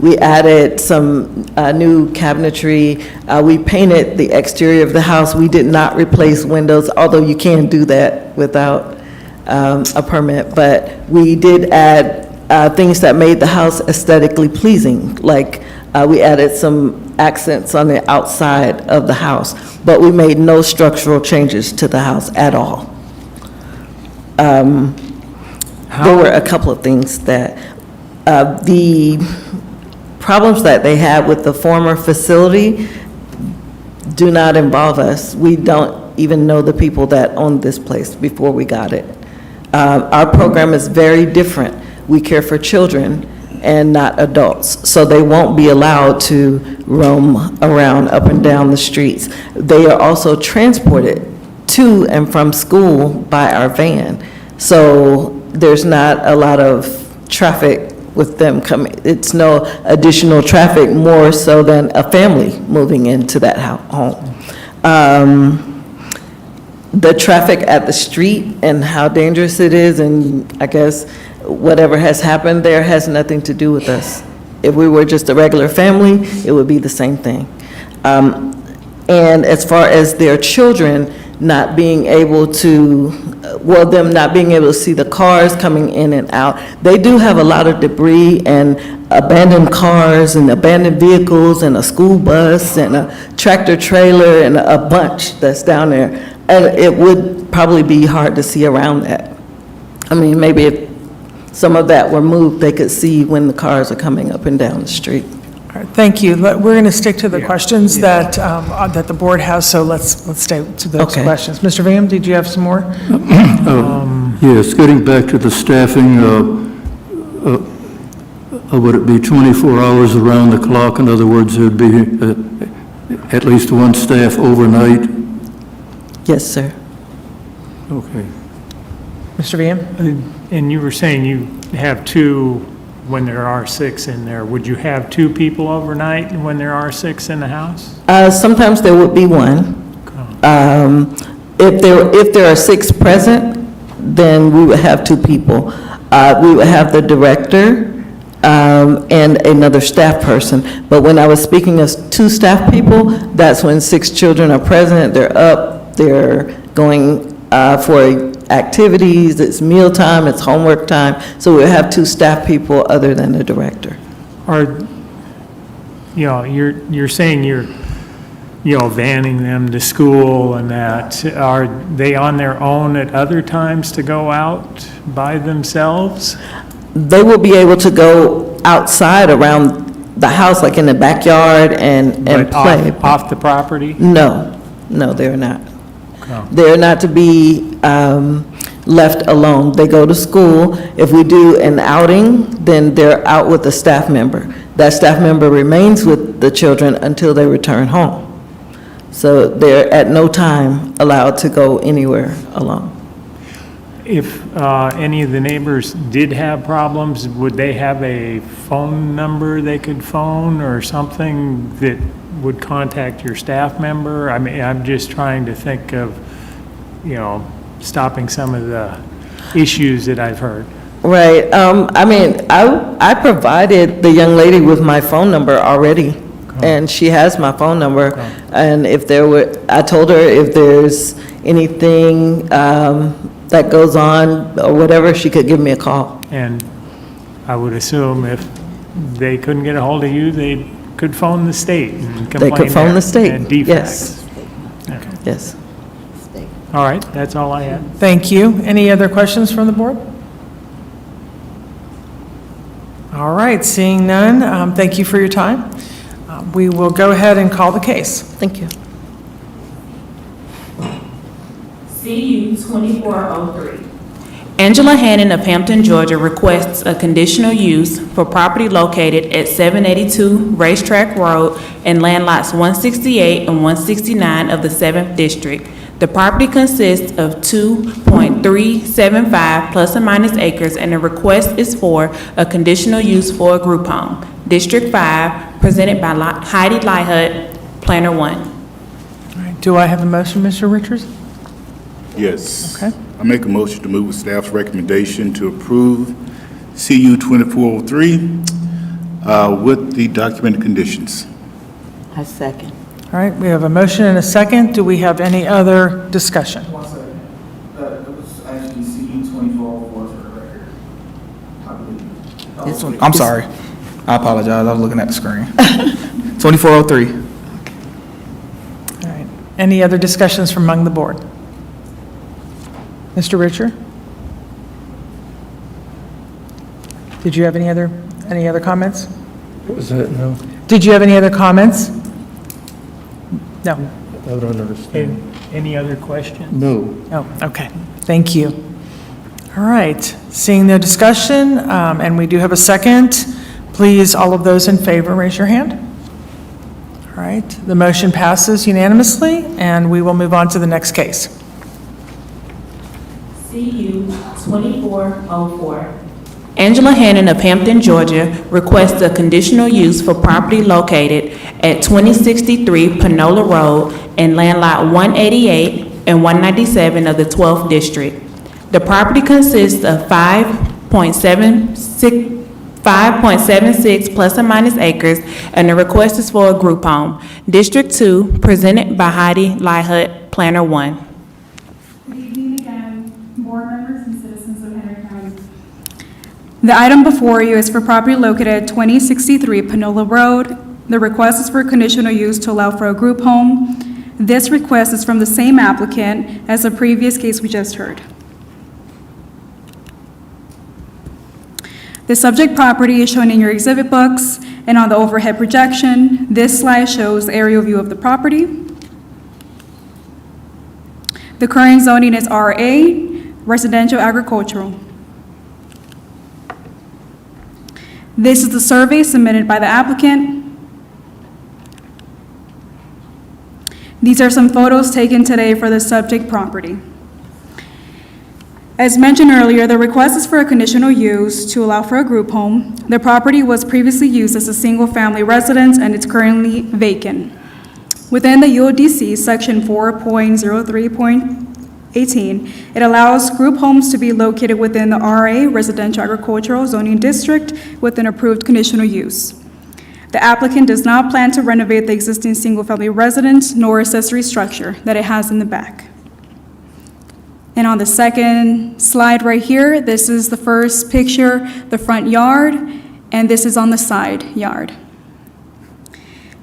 Speaker 12: We added some new cabinetry. We painted the exterior of the house. We did not replace windows, although you can do that without a permit. But we did add things that made the house aesthetically pleasing, like we added some accents on the outside of the house, but we made no structural changes to the house at all. There were a couple of things that, the problems that they had with the former facility do not involve us. We don't even know the people that owned this place before we got it. Our program is very different. We care for children and not adults, so they won't be allowed to roam around up and down the streets. They are also transported to and from school by our van, so there's not a lot of traffic with them coming. It's no additional traffic, more so than a family moving into that home. The traffic at the street and how dangerous it is, and I guess whatever has happened there has nothing to do with us. If we were just a regular family, it would be the same thing. And as far as their children not being able to, them not being able to see the cars coming in and out, they do have a lot of debris and abandoned cars and abandoned vehicles and a school bus and a tractor trailer and a bunch that's down there. And it would probably be hard to see around that. I mean, maybe if some of that were moved, they could see when the cars are coming up and down the street.
Speaker 1: All right, thank you. We're going to stick to the questions that the board has, so let's stay to those
Speaker 12: Okay.
Speaker 1: questions. Mr. Vam, did you have some more?
Speaker 10: Yes, getting back to the staffing, would it be 24 hours around the clock? In other words, there'd be at least one staff overnight?
Speaker 12: Yes, sir.
Speaker 10: Okay.
Speaker 1: Mr. Vam?
Speaker 6: And you were saying you have two when there are six in there. Would you have two people overnight when there are six in the house?
Speaker 12: Sometimes there would be one. If there are six present, then we would have two people. We would have the director and another staff person. But when I was speaking of two staff people, that's when six children are present, they're up, they're going for activities, it's mealtime, it's homework time, so we have two staff people other than the director.
Speaker 6: You're saying you're, vanning them to school and that. Are they on their own at other times to go out by themselves?
Speaker 12: They will be able to go outside around the house, like in the backyard and
Speaker 6: But
Speaker 12: play.
Speaker 6: off the property?
Speaker 12: No, they're not.
Speaker 6: Oh.
Speaker 12: They're not to be left alone. They go to school. If we do an outing, then they're out with a staff member. That staff member remains with the children until they return home. So they're at no time allowed to go anywhere alone.
Speaker 6: If any of the neighbors did have problems, would they have a phone number they could phone or something that would contact your staff member? I mean, I'm just trying to think of, stopping some of the issues that I've heard.
Speaker 12: Right. I provided the young lady with my phone number already, and she has my phone number. And I told her if there's anything that goes on or whatever, she could give me a call.
Speaker 6: And I would assume if they couldn't get a hold of you, they could phone the state and complain.
Speaker 12: They could phone
Speaker 6: there
Speaker 12: the state,
Speaker 6: and DFAX.
Speaker 12: yes.
Speaker 6: Okay.
Speaker 12: Yes.
Speaker 6: All right, that's all I had.
Speaker 1: Thank you. Any other questions from the board? All right, seeing none, thank you for your time. We will go ahead and call the case.
Speaker 12: Thank you.
Speaker 4: CU 2403. Angela Hannon of Hampton, Georgia requests a conditional use for property located at 782 Racetrack Road and land lots 168 and 169 of the 7th District. The property consists of 2.375 plus or minus acres, and the request is for a conditional use for a group home. District 5, presented by Heidi Lyhut, Planner 1.
Speaker 1: All right, do I have a motion, Mr. Richards?
Speaker 2: Yes.
Speaker 1: Okay.
Speaker 2: I make a motion to move with staff's recommendation to approve CU 2403 with the documented conditions.
Speaker 9: I second.
Speaker 1: All right, we have a motion and a second. Do we have any other discussion?
Speaker 3: One second. That was actually CE 2404 for the record. I believe.
Speaker 9: This one-
Speaker 3: I'm sorry. I apologize. I was looking at the screen. 2403.
Speaker 1: All right. Any other discussions from among the board? Mr. Richer? Did you have any other comments?
Speaker 10: What was that, no?
Speaker 1: Did you have any other comments? No.
Speaker 10: I don't understand.
Speaker 6: Any other questions?
Speaker 10: No.
Speaker 1: Oh, okay. Thank you. All right. Seeing no discussion, and we do have a second, please, all of those in favor, raise your hand. All right. The motion passes unanimously, and we will move on to the next case.
Speaker 4: CU 2404. Angela Hannon of Hampton, Georgia, requests a conditional use for property located at 2063 Panola Road in land lot 188 and 197 of the 12th District. The property consists of 5.76 plus or minus acres, and the request is for a group home. District 2, presented by Heidi Lyhut, Planner 1.
Speaker 11: Good evening again, board members and citizens of Henry County. The item before you is for property located at 2063 Panola Road. The request is for conditional use to allow for a group home. This request is from the same applicant as the previous case we just heard. The subject property is shown in your exhibit books and on the overhead projection. This slide shows the aerial view of the property. The current zoning is RA, residential agricultural. This is the survey submitted by the applicant. These are some photos taken today for the subject property. As mentioned earlier, the request is for a conditional use to allow for a group home. The property was previously used as a single-family residence and it's currently vacant. Within the UODC, Section 4.03.18, it allows group homes to be located within the RA Residential Agricultural Zoning District with an approved conditional use. The applicant does not plan to renovate the existing single-family residence nor accessory structure that it has in the back. And on the second slide right here, this is the first picture, the front yard, and this is on the side yard.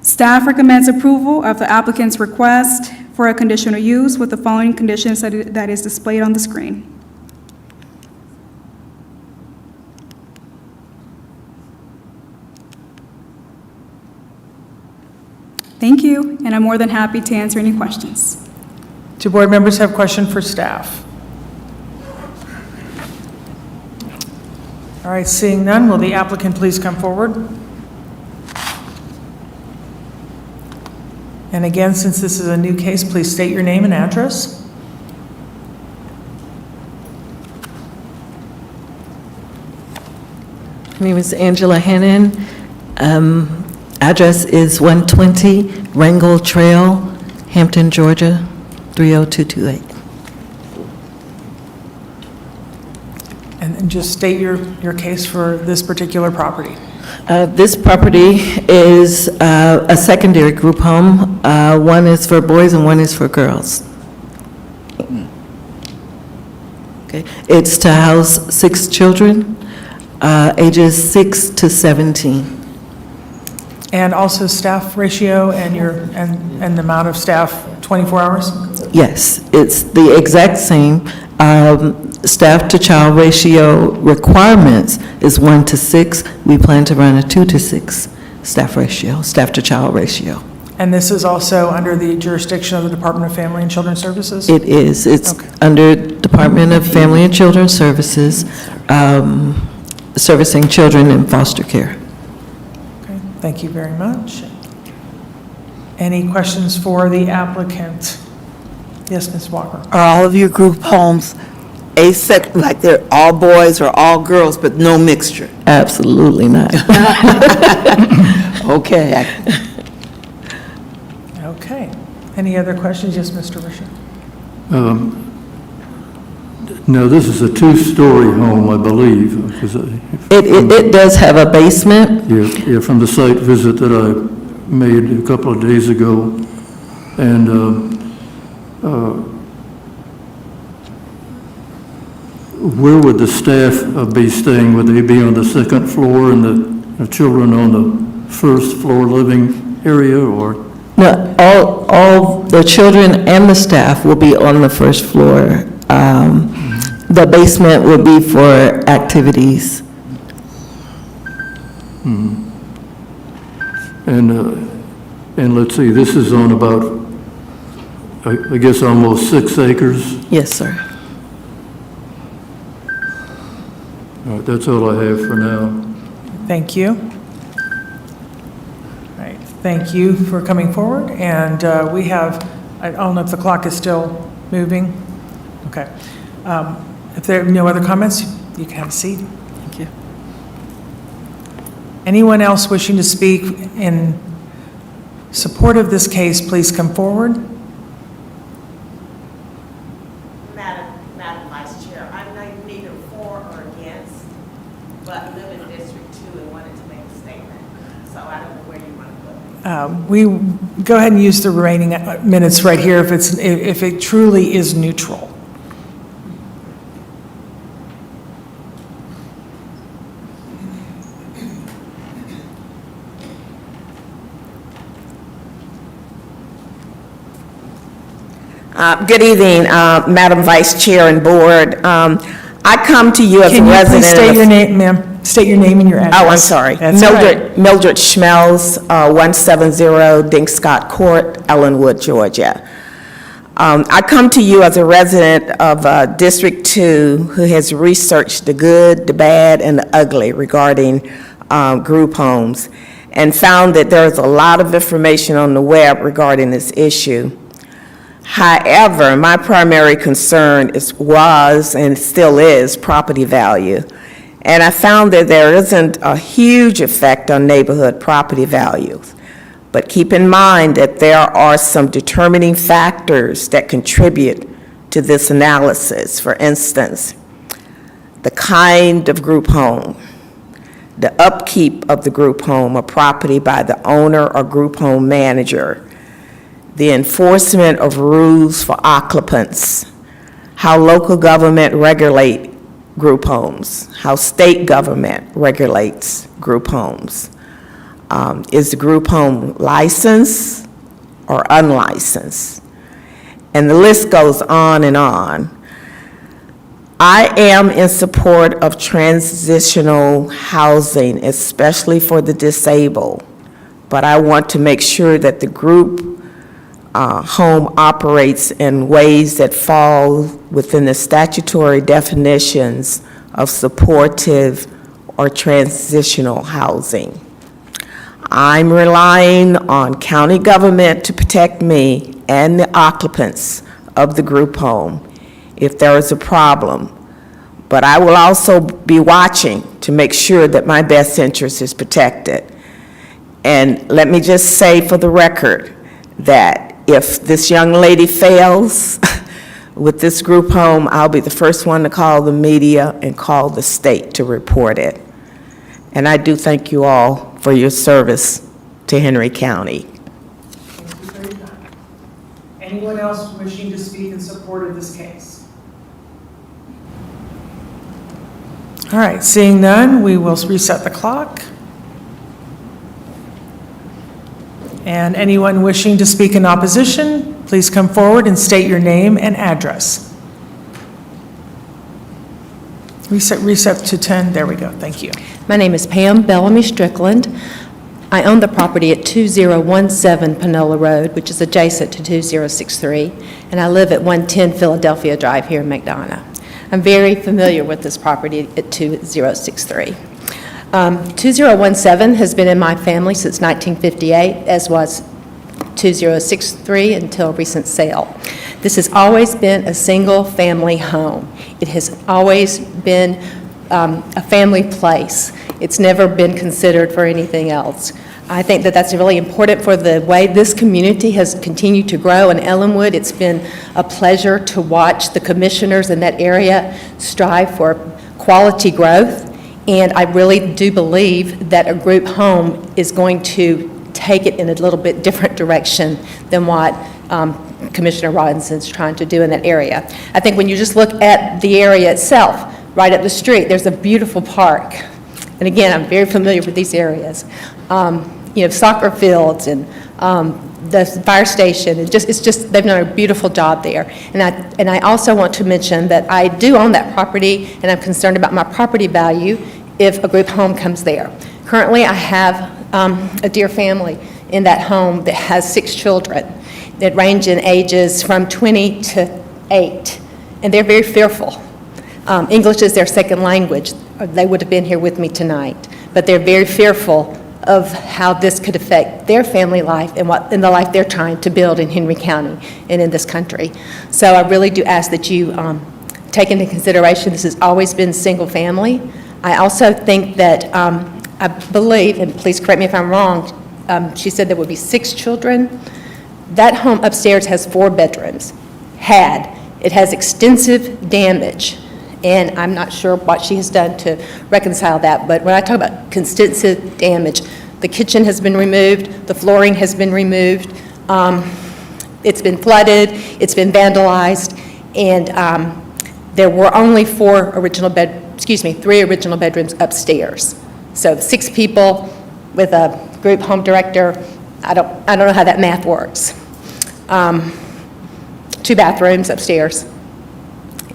Speaker 11: Staff recommends approval of the applicant's request for a conditional use with the following conditions that is displayed on the screen. Thank you, and I'm more than happy to answer any questions.
Speaker 1: Do board members have questions for staff? All right, seeing none, will the applicant please come forward? And again, since this is a new case, please state your name and address.
Speaker 12: My name is Angela Hannon. Address is 120 Wrangell Trail, Hampton, Georgia, 30228.
Speaker 1: And just state your case for this particular property.
Speaker 12: This property is a secondary group home. One is for boys and one is for girls. Okay. It's to house 6 children, ages 6 to 17.
Speaker 1: And also staff ratio and and the amount of staff, 24 hours?
Speaker 12: Yes, it's the exact same. Staff-to-child ratio requirements is 1 to 6. We plan to run a 2 to 6 staff-to-child ratio.
Speaker 1: And this is also under the jurisdiction of the Department of Family and Children's Services?
Speaker 12: It is. It's
Speaker 1: Okay.
Speaker 12: under Department of Family and Children's Services, servicing children in foster care.
Speaker 1: Okay, thank you very much. Any questions for the applicant? Yes, Ms. Walker?
Speaker 9: Are all of your group homes asexual, like they're all boys or all girls, but no mixture?
Speaker 12: Absolutely not.
Speaker 9: Okay.
Speaker 1: Okay. Any other questions? Yes, Mr. Rishi?
Speaker 10: Now, this is a two-story home, I believe.
Speaker 12: It does have a basement.
Speaker 10: Yeah, from the site visit that I made a couple of days ago. And where would the staff be staying? Would they be on the second floor and the children on the first floor living area, or?
Speaker 12: No, all the children and the staff will be on the first floor. The basement will be for activities.
Speaker 10: And let's see, this is on about, I guess, almost 6 acres.
Speaker 12: Yes, sir.
Speaker 10: All right, that's all I have for now.
Speaker 1: Thank you. All right, thank you for coming forward, and we have, I don't know if the clock is still moving. Okay. If there are no other comments, you can have a seat. Thank you. Anyone else wishing to speak in support of this case, please come forward.
Speaker 16: Madam Vice Chair, I'm neither for or against, but live in District 2 and wanted to make a statement, so I don't know where you want to put me.
Speaker 1: We go ahead and use the remaining minutes right here if it truly is neutral.
Speaker 17: Good evening, Madam Vice Chair and Board. I come to you as a resident.
Speaker 1: Can you please state your name, ma'am? State your name and your address.
Speaker 17: Oh, I'm sorry.
Speaker 1: That's all right.
Speaker 17: Mildred Schmelz, 170 Dingscott Court, Ellenwood, Georgia. I come to you as a resident of District 2 who has researched the good, the bad, and the ugly regarding group homes and found that there is a lot of information on the web regarding this issue. However, my primary concern was and still is property value. And I found that there isn't a huge effect on neighborhood property values. But keep in mind that there are some determining factors that contribute to this analysis. For instance, the kind of group home, the upkeep of the group home or property by the owner or group home manager, the enforcement of rules for occupants, how local government regulate group homes, how state government regulates group homes. Is the group home licensed or unlicensed? And the list goes on and on. I am in support of transitional housing, especially for the disabled, but I want to make sure that the group home operates in ways that fall within the statutory definitions of supportive or transitional housing. I'm relying on county government to protect me and the occupants of the group home if there is a problem, but I will also be watching to make sure that my best interest is protected. And let me just say for the record that if this young lady fails with this group home, I'll be the first one to call the media and call the state to report it. And I do thank you all for your service to Henry County.
Speaker 1: Thank you for your time. Anyone else wishing to speak in support of this case? All right, seeing none, we will reset the clock. And anyone wishing to speak in opposition, please come forward and state your name and address. Reset to 10, there we go, thank you.
Speaker 18: My name is Pam Bellamy Strickland. I own the property at 2017 Panola Road, which is adjacent to 2063, and I live at 110 Philadelphia Drive here in McDonough. I'm very familiar with this property at 2063. 2017 has been in my family since 1958, as was 2063 until recent sale. This has always been a single-family home. It has always been a family place. It's never been considered for anything else. I think that that's really important for the way this community has continued to grow in Ellenwood. It's been a pleasure to watch the commissioners in that area strive for quality growth, and I really do believe that a group home is going to take it in a little bit different direction than what Commissioner Robinson's trying to do in that area. I think when you just look at the area itself, right up the street, there's a beautiful park. And again, I'm very familiar with these areas. Soccer fields and the fire station, it's just, they've done a beautiful job there. And I also want to mention that I do own that property, and I'm concerned about my property value if a group home comes there. Currently, I have a dear family in that home that has 6 children that range in ages from 20 to 8, and they're very fearful. English is their second language. They would have been here with me tonight, but they're very fearful of how this could affect their family life and the life they're trying to build in Henry County and in this country. So I really do ask that you take into consideration this has always been single family. I also think that I believe, and please correct me if I'm wrong, she said there would be 6 children. That home upstairs has 4 bedrooms. It has extensive damage, and I'm not sure what she has done to reconcile that, but when I talk about extensive damage, the kitchen has been removed, the flooring has been removed, it's been flooded, it's been vandalized, and there were only 3 original bedrooms upstairs. So 6 people with a group home director, I don't know how that math works. 2 bathrooms upstairs.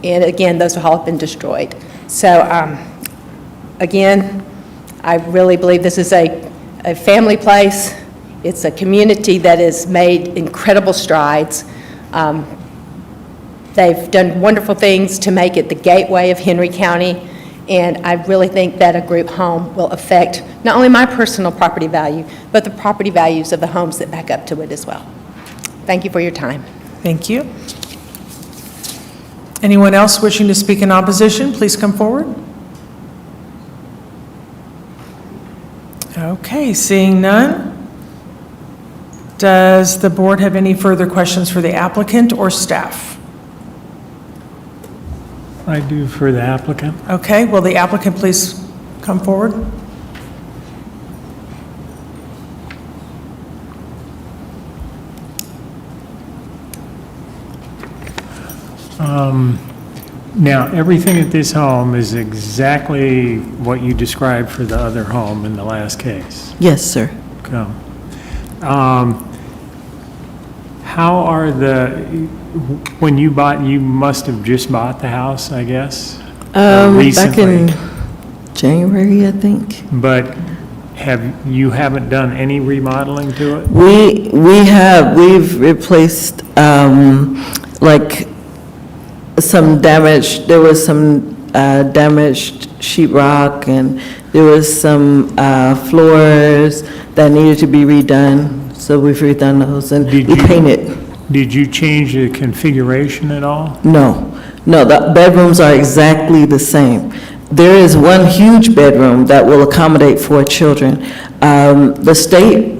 Speaker 18: And again, those have all been destroyed. So again, I really believe this is a family place. It's a community that has made incredible strides. They've done wonderful things to make it the gateway of Henry County. And I really think that a group home will affect not only my personal property value, but the property values of the homes that back up to it as well. Thank you for your time.
Speaker 1: Thank you. Anyone else wishing to speak in opposition, please come forward. Okay, seeing none. Does the board have any further questions for the applicant or staff?
Speaker 6: I do for the applicant.
Speaker 1: Okay, will the applicant please come forward?
Speaker 6: Now, everything at this home is exactly what you described for the other home in the last case.
Speaker 12: Yes, sir.
Speaker 6: Okay. How are when you must have just bought the house, I guess?
Speaker 12: Back
Speaker 6: recently.
Speaker 12: in January, I think.
Speaker 6: But you haven't done any remodeling to it?
Speaker 12: We've replaced, some damage, there was some damaged sheetrock, and there was some floors that needed to be redone, so we've redone those, and we painted.
Speaker 6: Did you change the configuration at all?
Speaker 12: No, the bedrooms are exactly the same. There is one huge bedroom that will accommodate 4 children. The state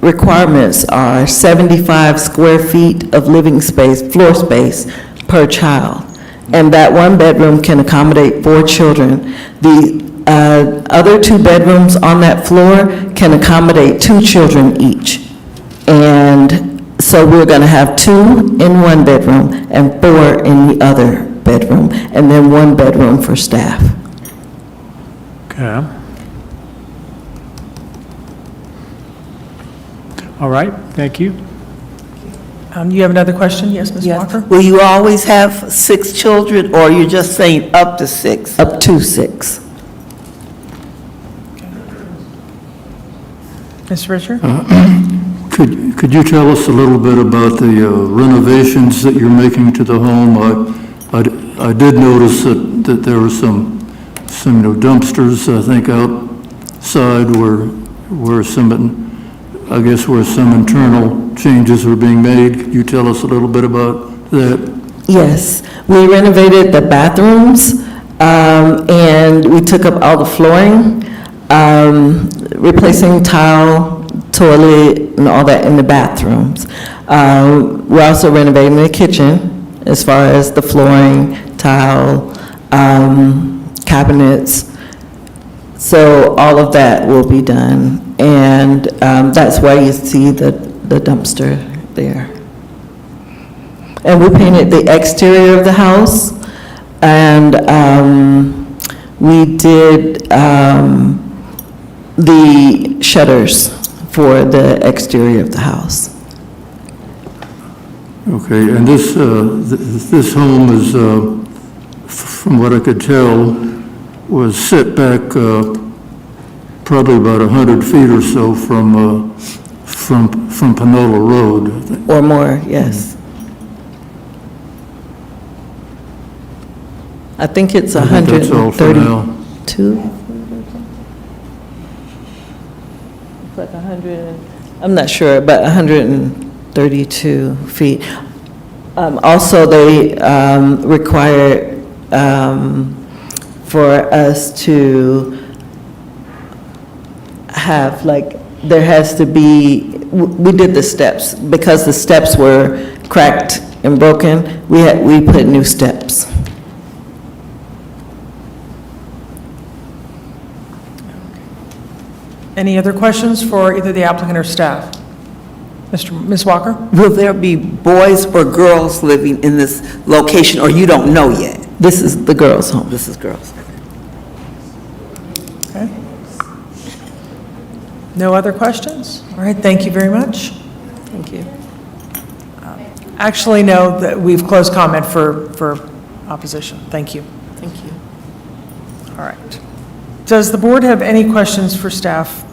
Speaker 12: requirements are 75 square feet of living space, floor space, per child, and that 1 bedroom can accommodate 4 children. The other 2 bedrooms on that floor can accommodate 2 children each. And so we're going to have 2 in 1 bedroom and 4 in the other bedroom, and then 1 bedroom for staff.
Speaker 6: Okay. All right, thank you.
Speaker 1: You have another question? Yes, Ms. Walker?
Speaker 9: Will you always have 6 children, or you're just saying up to 6?
Speaker 12: Up to 6.
Speaker 1: Ms. Richard?
Speaker 10: Could you tell us a little bit about the renovations that you're making to the home? I did notice that there were some dumpsters, I think, outside where some internal changes were being made. Could you tell us a little bit about that?
Speaker 12: Yes, we renovated the bathrooms, and we took up all the flooring, replacing tile, toilet and all that in the bathrooms. We're also renovating the kitchen as far as the flooring, tile, cabinets. So all of that will be done. And that's why you see the dumpster there. And we painted the exterior of the house, and we did the shutters for the exterior of the house.
Speaker 10: Okay, and this home is, from what I could tell, was set back probably about 100 feet or so from Panola Road, I think.
Speaker 12: Or more, yes. I think it's
Speaker 10: I think that's all for now.
Speaker 12: 132. It's like 100, I'm not sure, but 132 feet. Also, they require for us to have, like, there has to be, we did the steps, because the steps were cracked and broken, we put new steps.
Speaker 1: Any other questions for either the applicant or staff? Ms. Walker?
Speaker 9: Will there be boys or girls living in this location, or you don't know yet?
Speaker 12: This is the girls' home.
Speaker 9: This is girls.
Speaker 1: Okay. No other questions? All right, thank you very much.
Speaker 12: Thank you.
Speaker 1: Actually, no, that we've closed comment for opposition. Thank you.
Speaker 12: Thank you.
Speaker 1: All right. Does the board have any questions for staff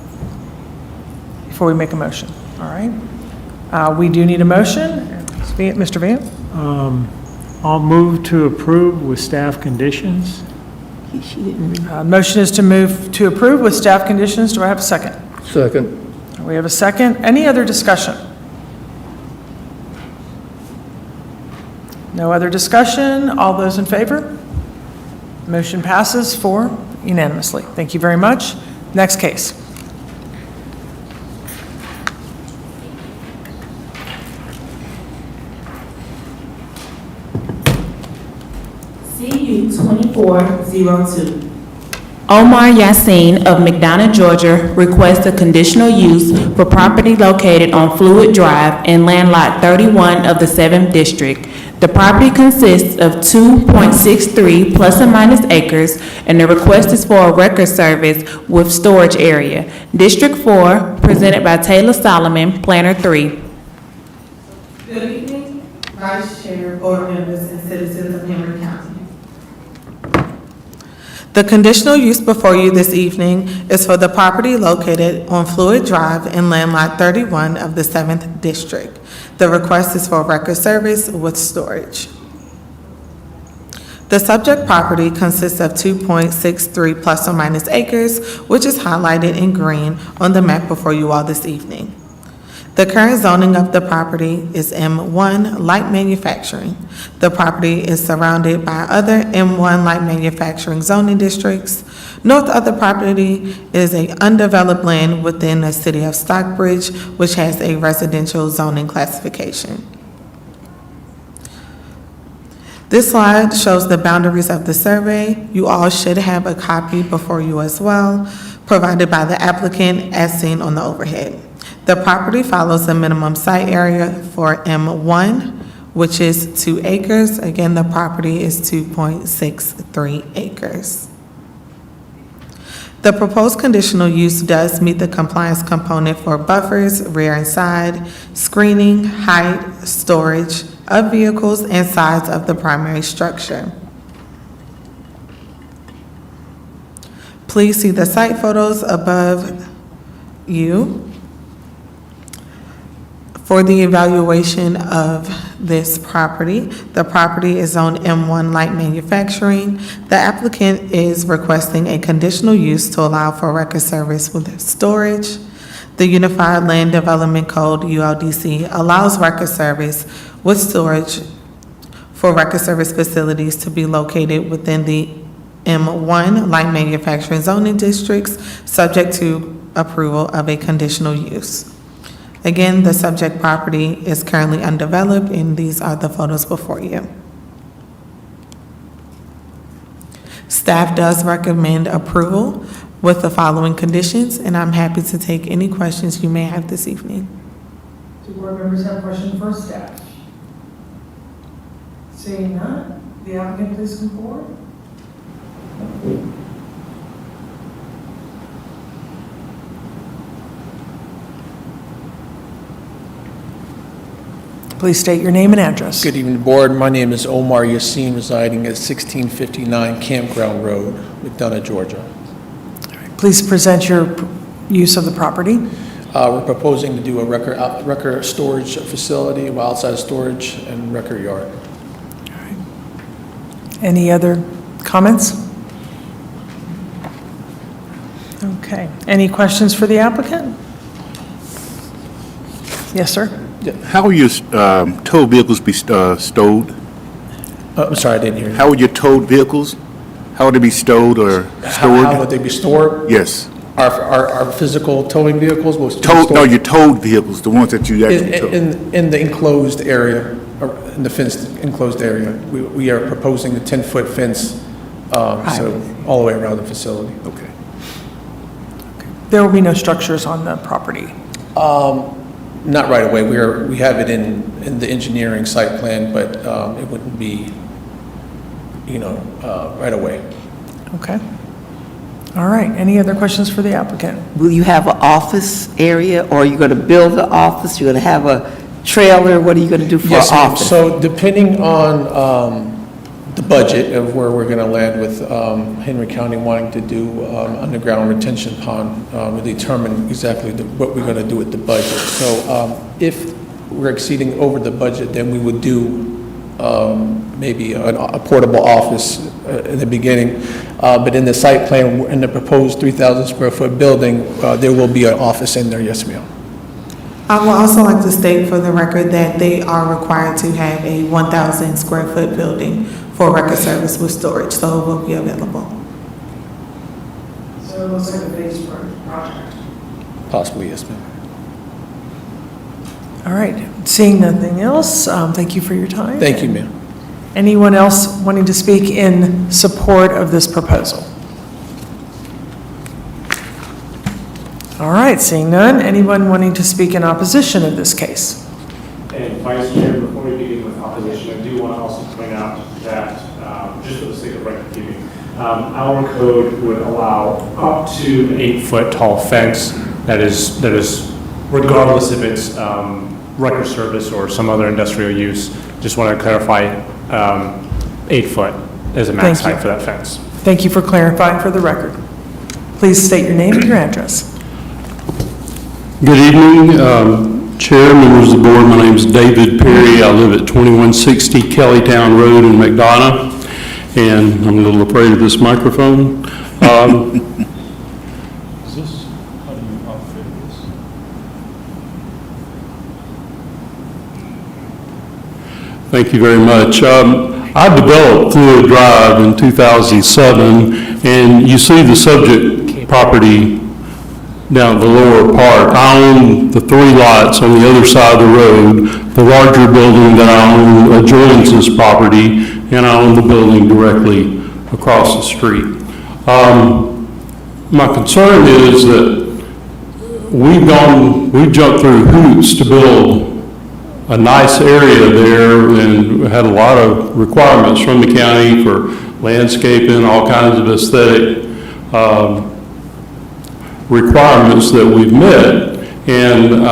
Speaker 1: before we make a motion? All right. We do need a motion. Mr. Van?
Speaker 6: I'll move to approve with staff conditions.
Speaker 1: Motion is to move to approve with staff conditions. Do I have a second?
Speaker 10: Second.
Speaker 1: We have a second. Any other discussion? No other discussion? All those in favor? Motion passes unanimously. Thank you very much. Next case.
Speaker 4: CU 2402. Omar Yassin of McDonough, Georgia, requests a conditional use for property located on Fluid Drive in Land Lot 31 of the 7th District. The property consists of 2.63 plus or minus acres, and the request is for a record service with storage area. District 4, presented by Taylor Solomon, Planner 3.
Speaker 19: Good evening, Vice Chair, board members, and citizens of Henry County. The conditional use before you this evening is for the property located on Fluid Drive in Land Lot 31 of the 7th District. The request is for record service with storage. The subject property consists of 2.63 plus or minus acres, which is highlighted in green on the map before you all this evening. The current zoning of the property is M1 light manufacturing. The property is surrounded by other M1 light manufacturing zoning districts. North of the property is an undeveloped land within the city of Stockbridge, which has a residential zoning classification. This slide shows the boundaries of the survey. You all should have a copy before you as well, provided by the applicant as seen on the overhead. The property follows the minimum site area for M1, which is 2 acres. Again, the property is 2.63 acres. The proposed conditional use does meet the compliance component for buffers, rear and side, screening, height, storage of vehicles, and size of the primary structure. Please see the site photos above you for the evaluation of this property. The property is zoned M1 light manufacturing. The applicant is requesting a conditional use to allow for record service with storage. The Unified Land Development Code, ULDC, allows record service with storage for record service facilities to be located within the M1 light manufacturing zoning districts, subject to approval of a conditional use. Again, the subject property is currently undeveloped, and these are the photos before you. Staff does recommend approval with the following conditions, and I'm happy to take any questions you may have this evening.
Speaker 1: Do board members have questions for staff? Seeing none, the applicant please come forward. Please state your name and address.
Speaker 20: Good evening, Board. My name is Omar Yassin, residing at 1659 Campground Road, McDonough, Georgia.
Speaker 1: Please present your use of the property.
Speaker 20: We're proposing to do a record storage facility, outside storage, and record yard.
Speaker 1: Any other comments? Okay. Any questions for the applicant? Yes, sir.
Speaker 2: How will your towed vehicles be stowed?
Speaker 20: I'm sorry, I didn't hear you.
Speaker 2: How would your towed vehicles, how would they be stowed or stored?
Speaker 20: How would they be stored?
Speaker 2: Yes.
Speaker 20: Our physical towing vehicles will be
Speaker 2: Towed,
Speaker 20: stored?
Speaker 2: no, your towed vehicles, the ones that you actually tow.
Speaker 20: In the enclosed area, or in the fenced enclosed area. We are proposing a 10-foot fence, so all the way around the facility.
Speaker 2: Okay.
Speaker 1: There will be no structures on the property.
Speaker 20: Not right away. We have it in the engineering site plan, but it wouldn't be, right away.
Speaker 1: Okay. All right. Any other questions for the applicant?
Speaker 9: Will you have an office area, or are you going to build the office? You're going to have a trailer? What are you going to do for an
Speaker 20: Yes, ma'am.
Speaker 9: office?
Speaker 20: So depending on the budget of where we're going to land with Henry County wanting to do underground retention pond, we'll determine exactly what we're going to do with the budget. So if we're exceeding over the budget, then we would do maybe a portable office in the beginning. But in the site plan, in the proposed 3,000 square foot building, there will be an office in there, yes, ma'am.
Speaker 19: I would also like to state for the record that they are required to have a 1,000 square foot building for record service with storage, so it will be available.
Speaker 1: So it looks like a phased project.
Speaker 20: Possibly, yes, ma'am.
Speaker 1: All right. Seeing nothing else, thank you for your time.
Speaker 20: Thank you, ma'am.
Speaker 1: Anyone else wanting to speak in support of this proposal? All right, seeing none. Anyone wanting to speak in opposition of this case?
Speaker 5: And Vice Chair, before we begin with opposition, I do want to also point out that, just for the sake of record keeping, our code would allow up to an 8-foot tall fence that is regardless if it's record service or some other industrial use. Just want to clarify, 8 foot is a max
Speaker 1: Thank you.
Speaker 5: height for that fence.
Speaker 1: Thank you for clarifying for the record. Please state your name and your address.
Speaker 10: Good evening, Chair, members of the board. My name is David Perry. I live at 2160 Kellytown Road in McDonough, and I'm a little afraid of this microphone. Is this, how do you outfit this? Thank you very much. I developed Fluid Drive in 2007, and you see the subject property down the lower part. I own the 3 lots on the other side of the road. The larger building that I own adjoins this property, and I own the building directly across the street. My concern is that we've jumped through hoops to build a nice area there, and had a lot of requirements from the county for landscaping, all kinds of aesthetic requirements that we've met, and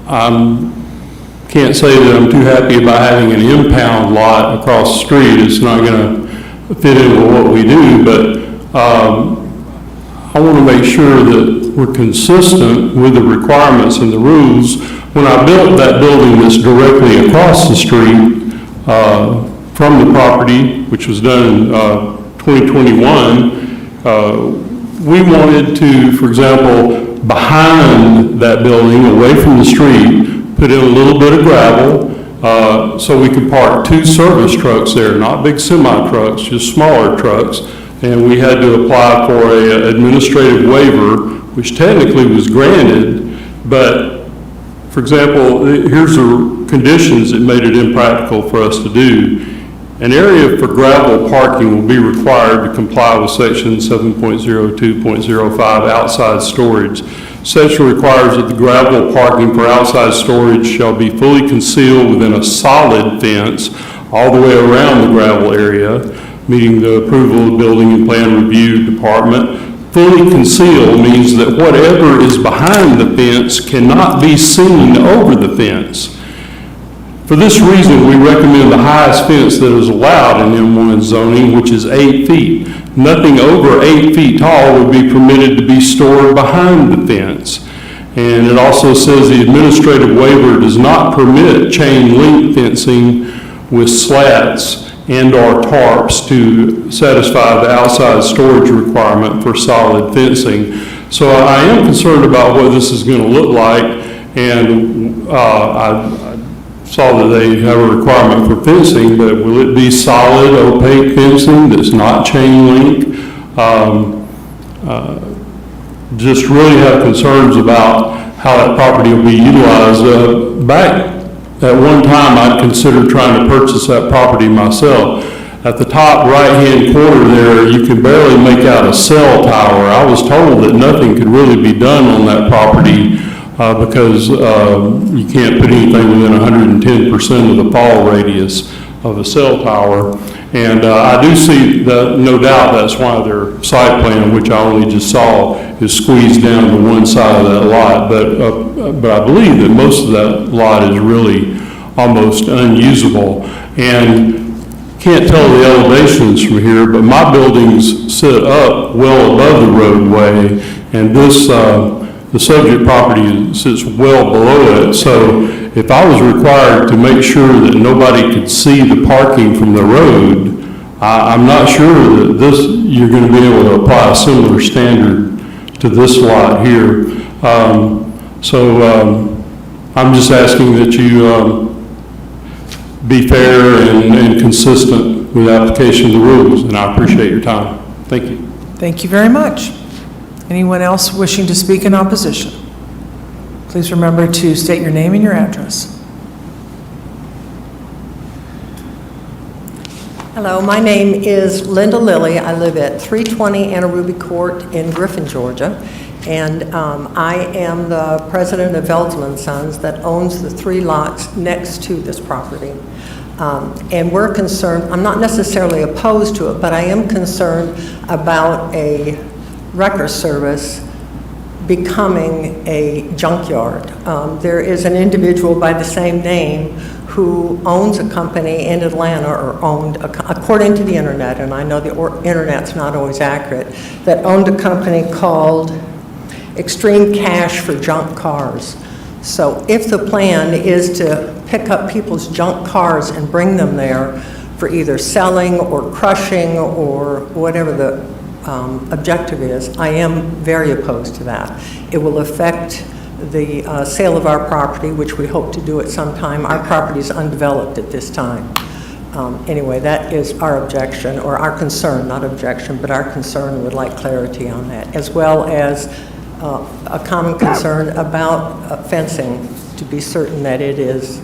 Speaker 10: I can't say that I'm too happy about having an impound lot across the street. It's not going to fit in with what we do, but I want to make sure that we're consistent with the requirements and the rules. When I built that building that's directly across the street from the property, which was done in 2021, we wanted to, for example, behind that building, away from the street, put in a little bit of gravel so we could park 2 service trucks there, not big semi-trucks, just smaller trucks. And we had to apply for an administrative waiver
Speaker 21: which technically was granted, but, for example, here's the conditions that made it impractical for us to do. An area for gravel parking will be required to comply with section 7.02.05 outside storage. Section requires that the gravel parking for outside storage shall be fully concealed within a solid fence all the way around the gravel area, meeting the approval of the Building and Plan Review Department. Fully concealed means that whatever is behind the fence cannot be seen over the fence. For this reason, we recommend the highest fence that is allowed in M1 zoning, which is 8 feet. Nothing over 8 feet tall would be permitted to be stored behind the fence. And it also says the administrative waiver does not permit chain link fencing with slats and/or tarps to satisfy the outside storage requirement for solid fencing. So I am concerned about what this is going to look like, and I saw that they have a requirement for fencing, but will it be solid, opaque fencing that's not chain link? Just really have concerns about how that property will be utilized. Back at one time, I'd considered trying to purchase that property myself. At the top right-hand corner there, you can barely make out a cell tower. I was told that nothing could really be done on that property because you can't put anything within 110% of the fall radius of a cell tower. And I do see that, no doubt, that's why their site plan, which I only just saw, is squeezed down to one side of that lot. But I believe that most of that lot is really almost unusable. And can't tell the elevations from here, but my buildings sit up well above the roadway, and this the subject property sits well below it. So if I was required to make sure that nobody could see the parking from the road, I'm not sure that you're going to be able to apply a similar standard to this lot here. I'm just asking that you be fair and consistent with the application of the rules, and I appreciate your time. Thank you.
Speaker 1: Thank you very much. Anyone else wishing to speak in opposition? Please remember to state your name and your address.
Speaker 22: Hello, my name is Linda Lilly. I live at 320 Anaruby Court in Griffin, Georgia, and I am the president of Veltman Sons that owns the 3 lots next to this property. And we're concerned, I'm not necessarily opposed to it, but I am concerned about a wrecker service becoming a junkyard. There is an individual by the same name who owns a company in Atlanta, or owned, according to the internet, and I know the internet's not always accurate, that owned a company called Extreme Cash for Junk Cars. So if the plan is to pick up people's junk cars and bring them there for either selling or crushing or whatever the objective is, I am very opposed to that. It will affect the sale of our property, which we hope to do at some time. Our property is undeveloped at this time. Anyway, that is our objection, or our concern, not objection, but our concern. Would like clarity on that, as well as a common concern about fencing, to be certain that it is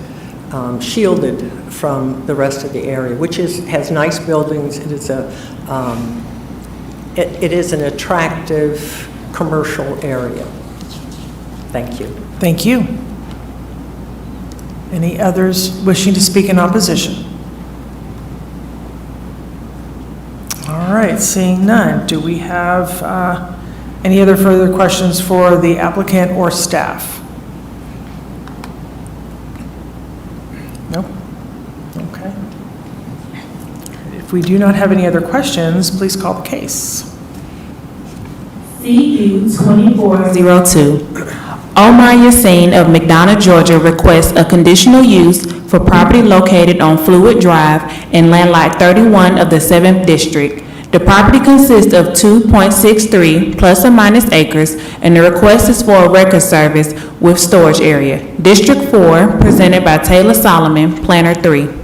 Speaker 22: shielded from the rest of the area, which has nice buildings. It is it is an attractive commercial area. Thank you.
Speaker 1: Thank you. Any others wishing to speak in opposition? All right, seeing none, do we have any other further questions for the applicant or staff? No? Okay. If we do not have any other questions, please call the case.
Speaker 4: CU 2402.
Speaker 23: Omar Yassin of McDonough, Georgia requests a conditional use for property located on Fluid Drive in Land Lot 31 of the 7th District. The property consists of 2.63 plus or minus acres, and the request is for a record service with storage area. District 4, presented by Taylor Solomon, Planner 3.
Speaker 1: All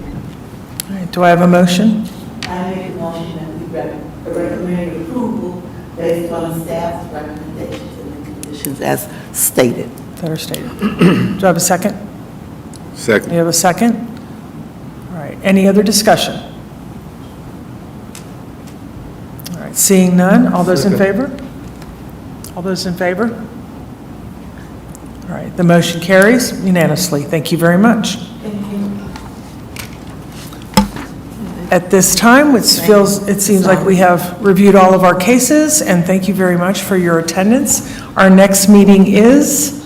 Speaker 1: right, do I have a motion?
Speaker 9: I make a motion that we recommend approval based on staff's recommendations in the conditions as stated.
Speaker 1: That are stated. Do I have a second?
Speaker 2: Second.
Speaker 1: Do you have a second? All right, any other discussion? All right, seeing none, all those in favor? All those in favor? All right, the motion carries unanimously. Thank you very much. At this time, it seems like we have reviewed all of our cases, and thank you very much for your attendance. Our next meeting is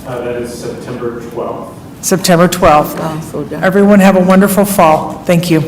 Speaker 5: That is September 12th.
Speaker 1: September 12th. Everyone have a wonderful fall. Thank you.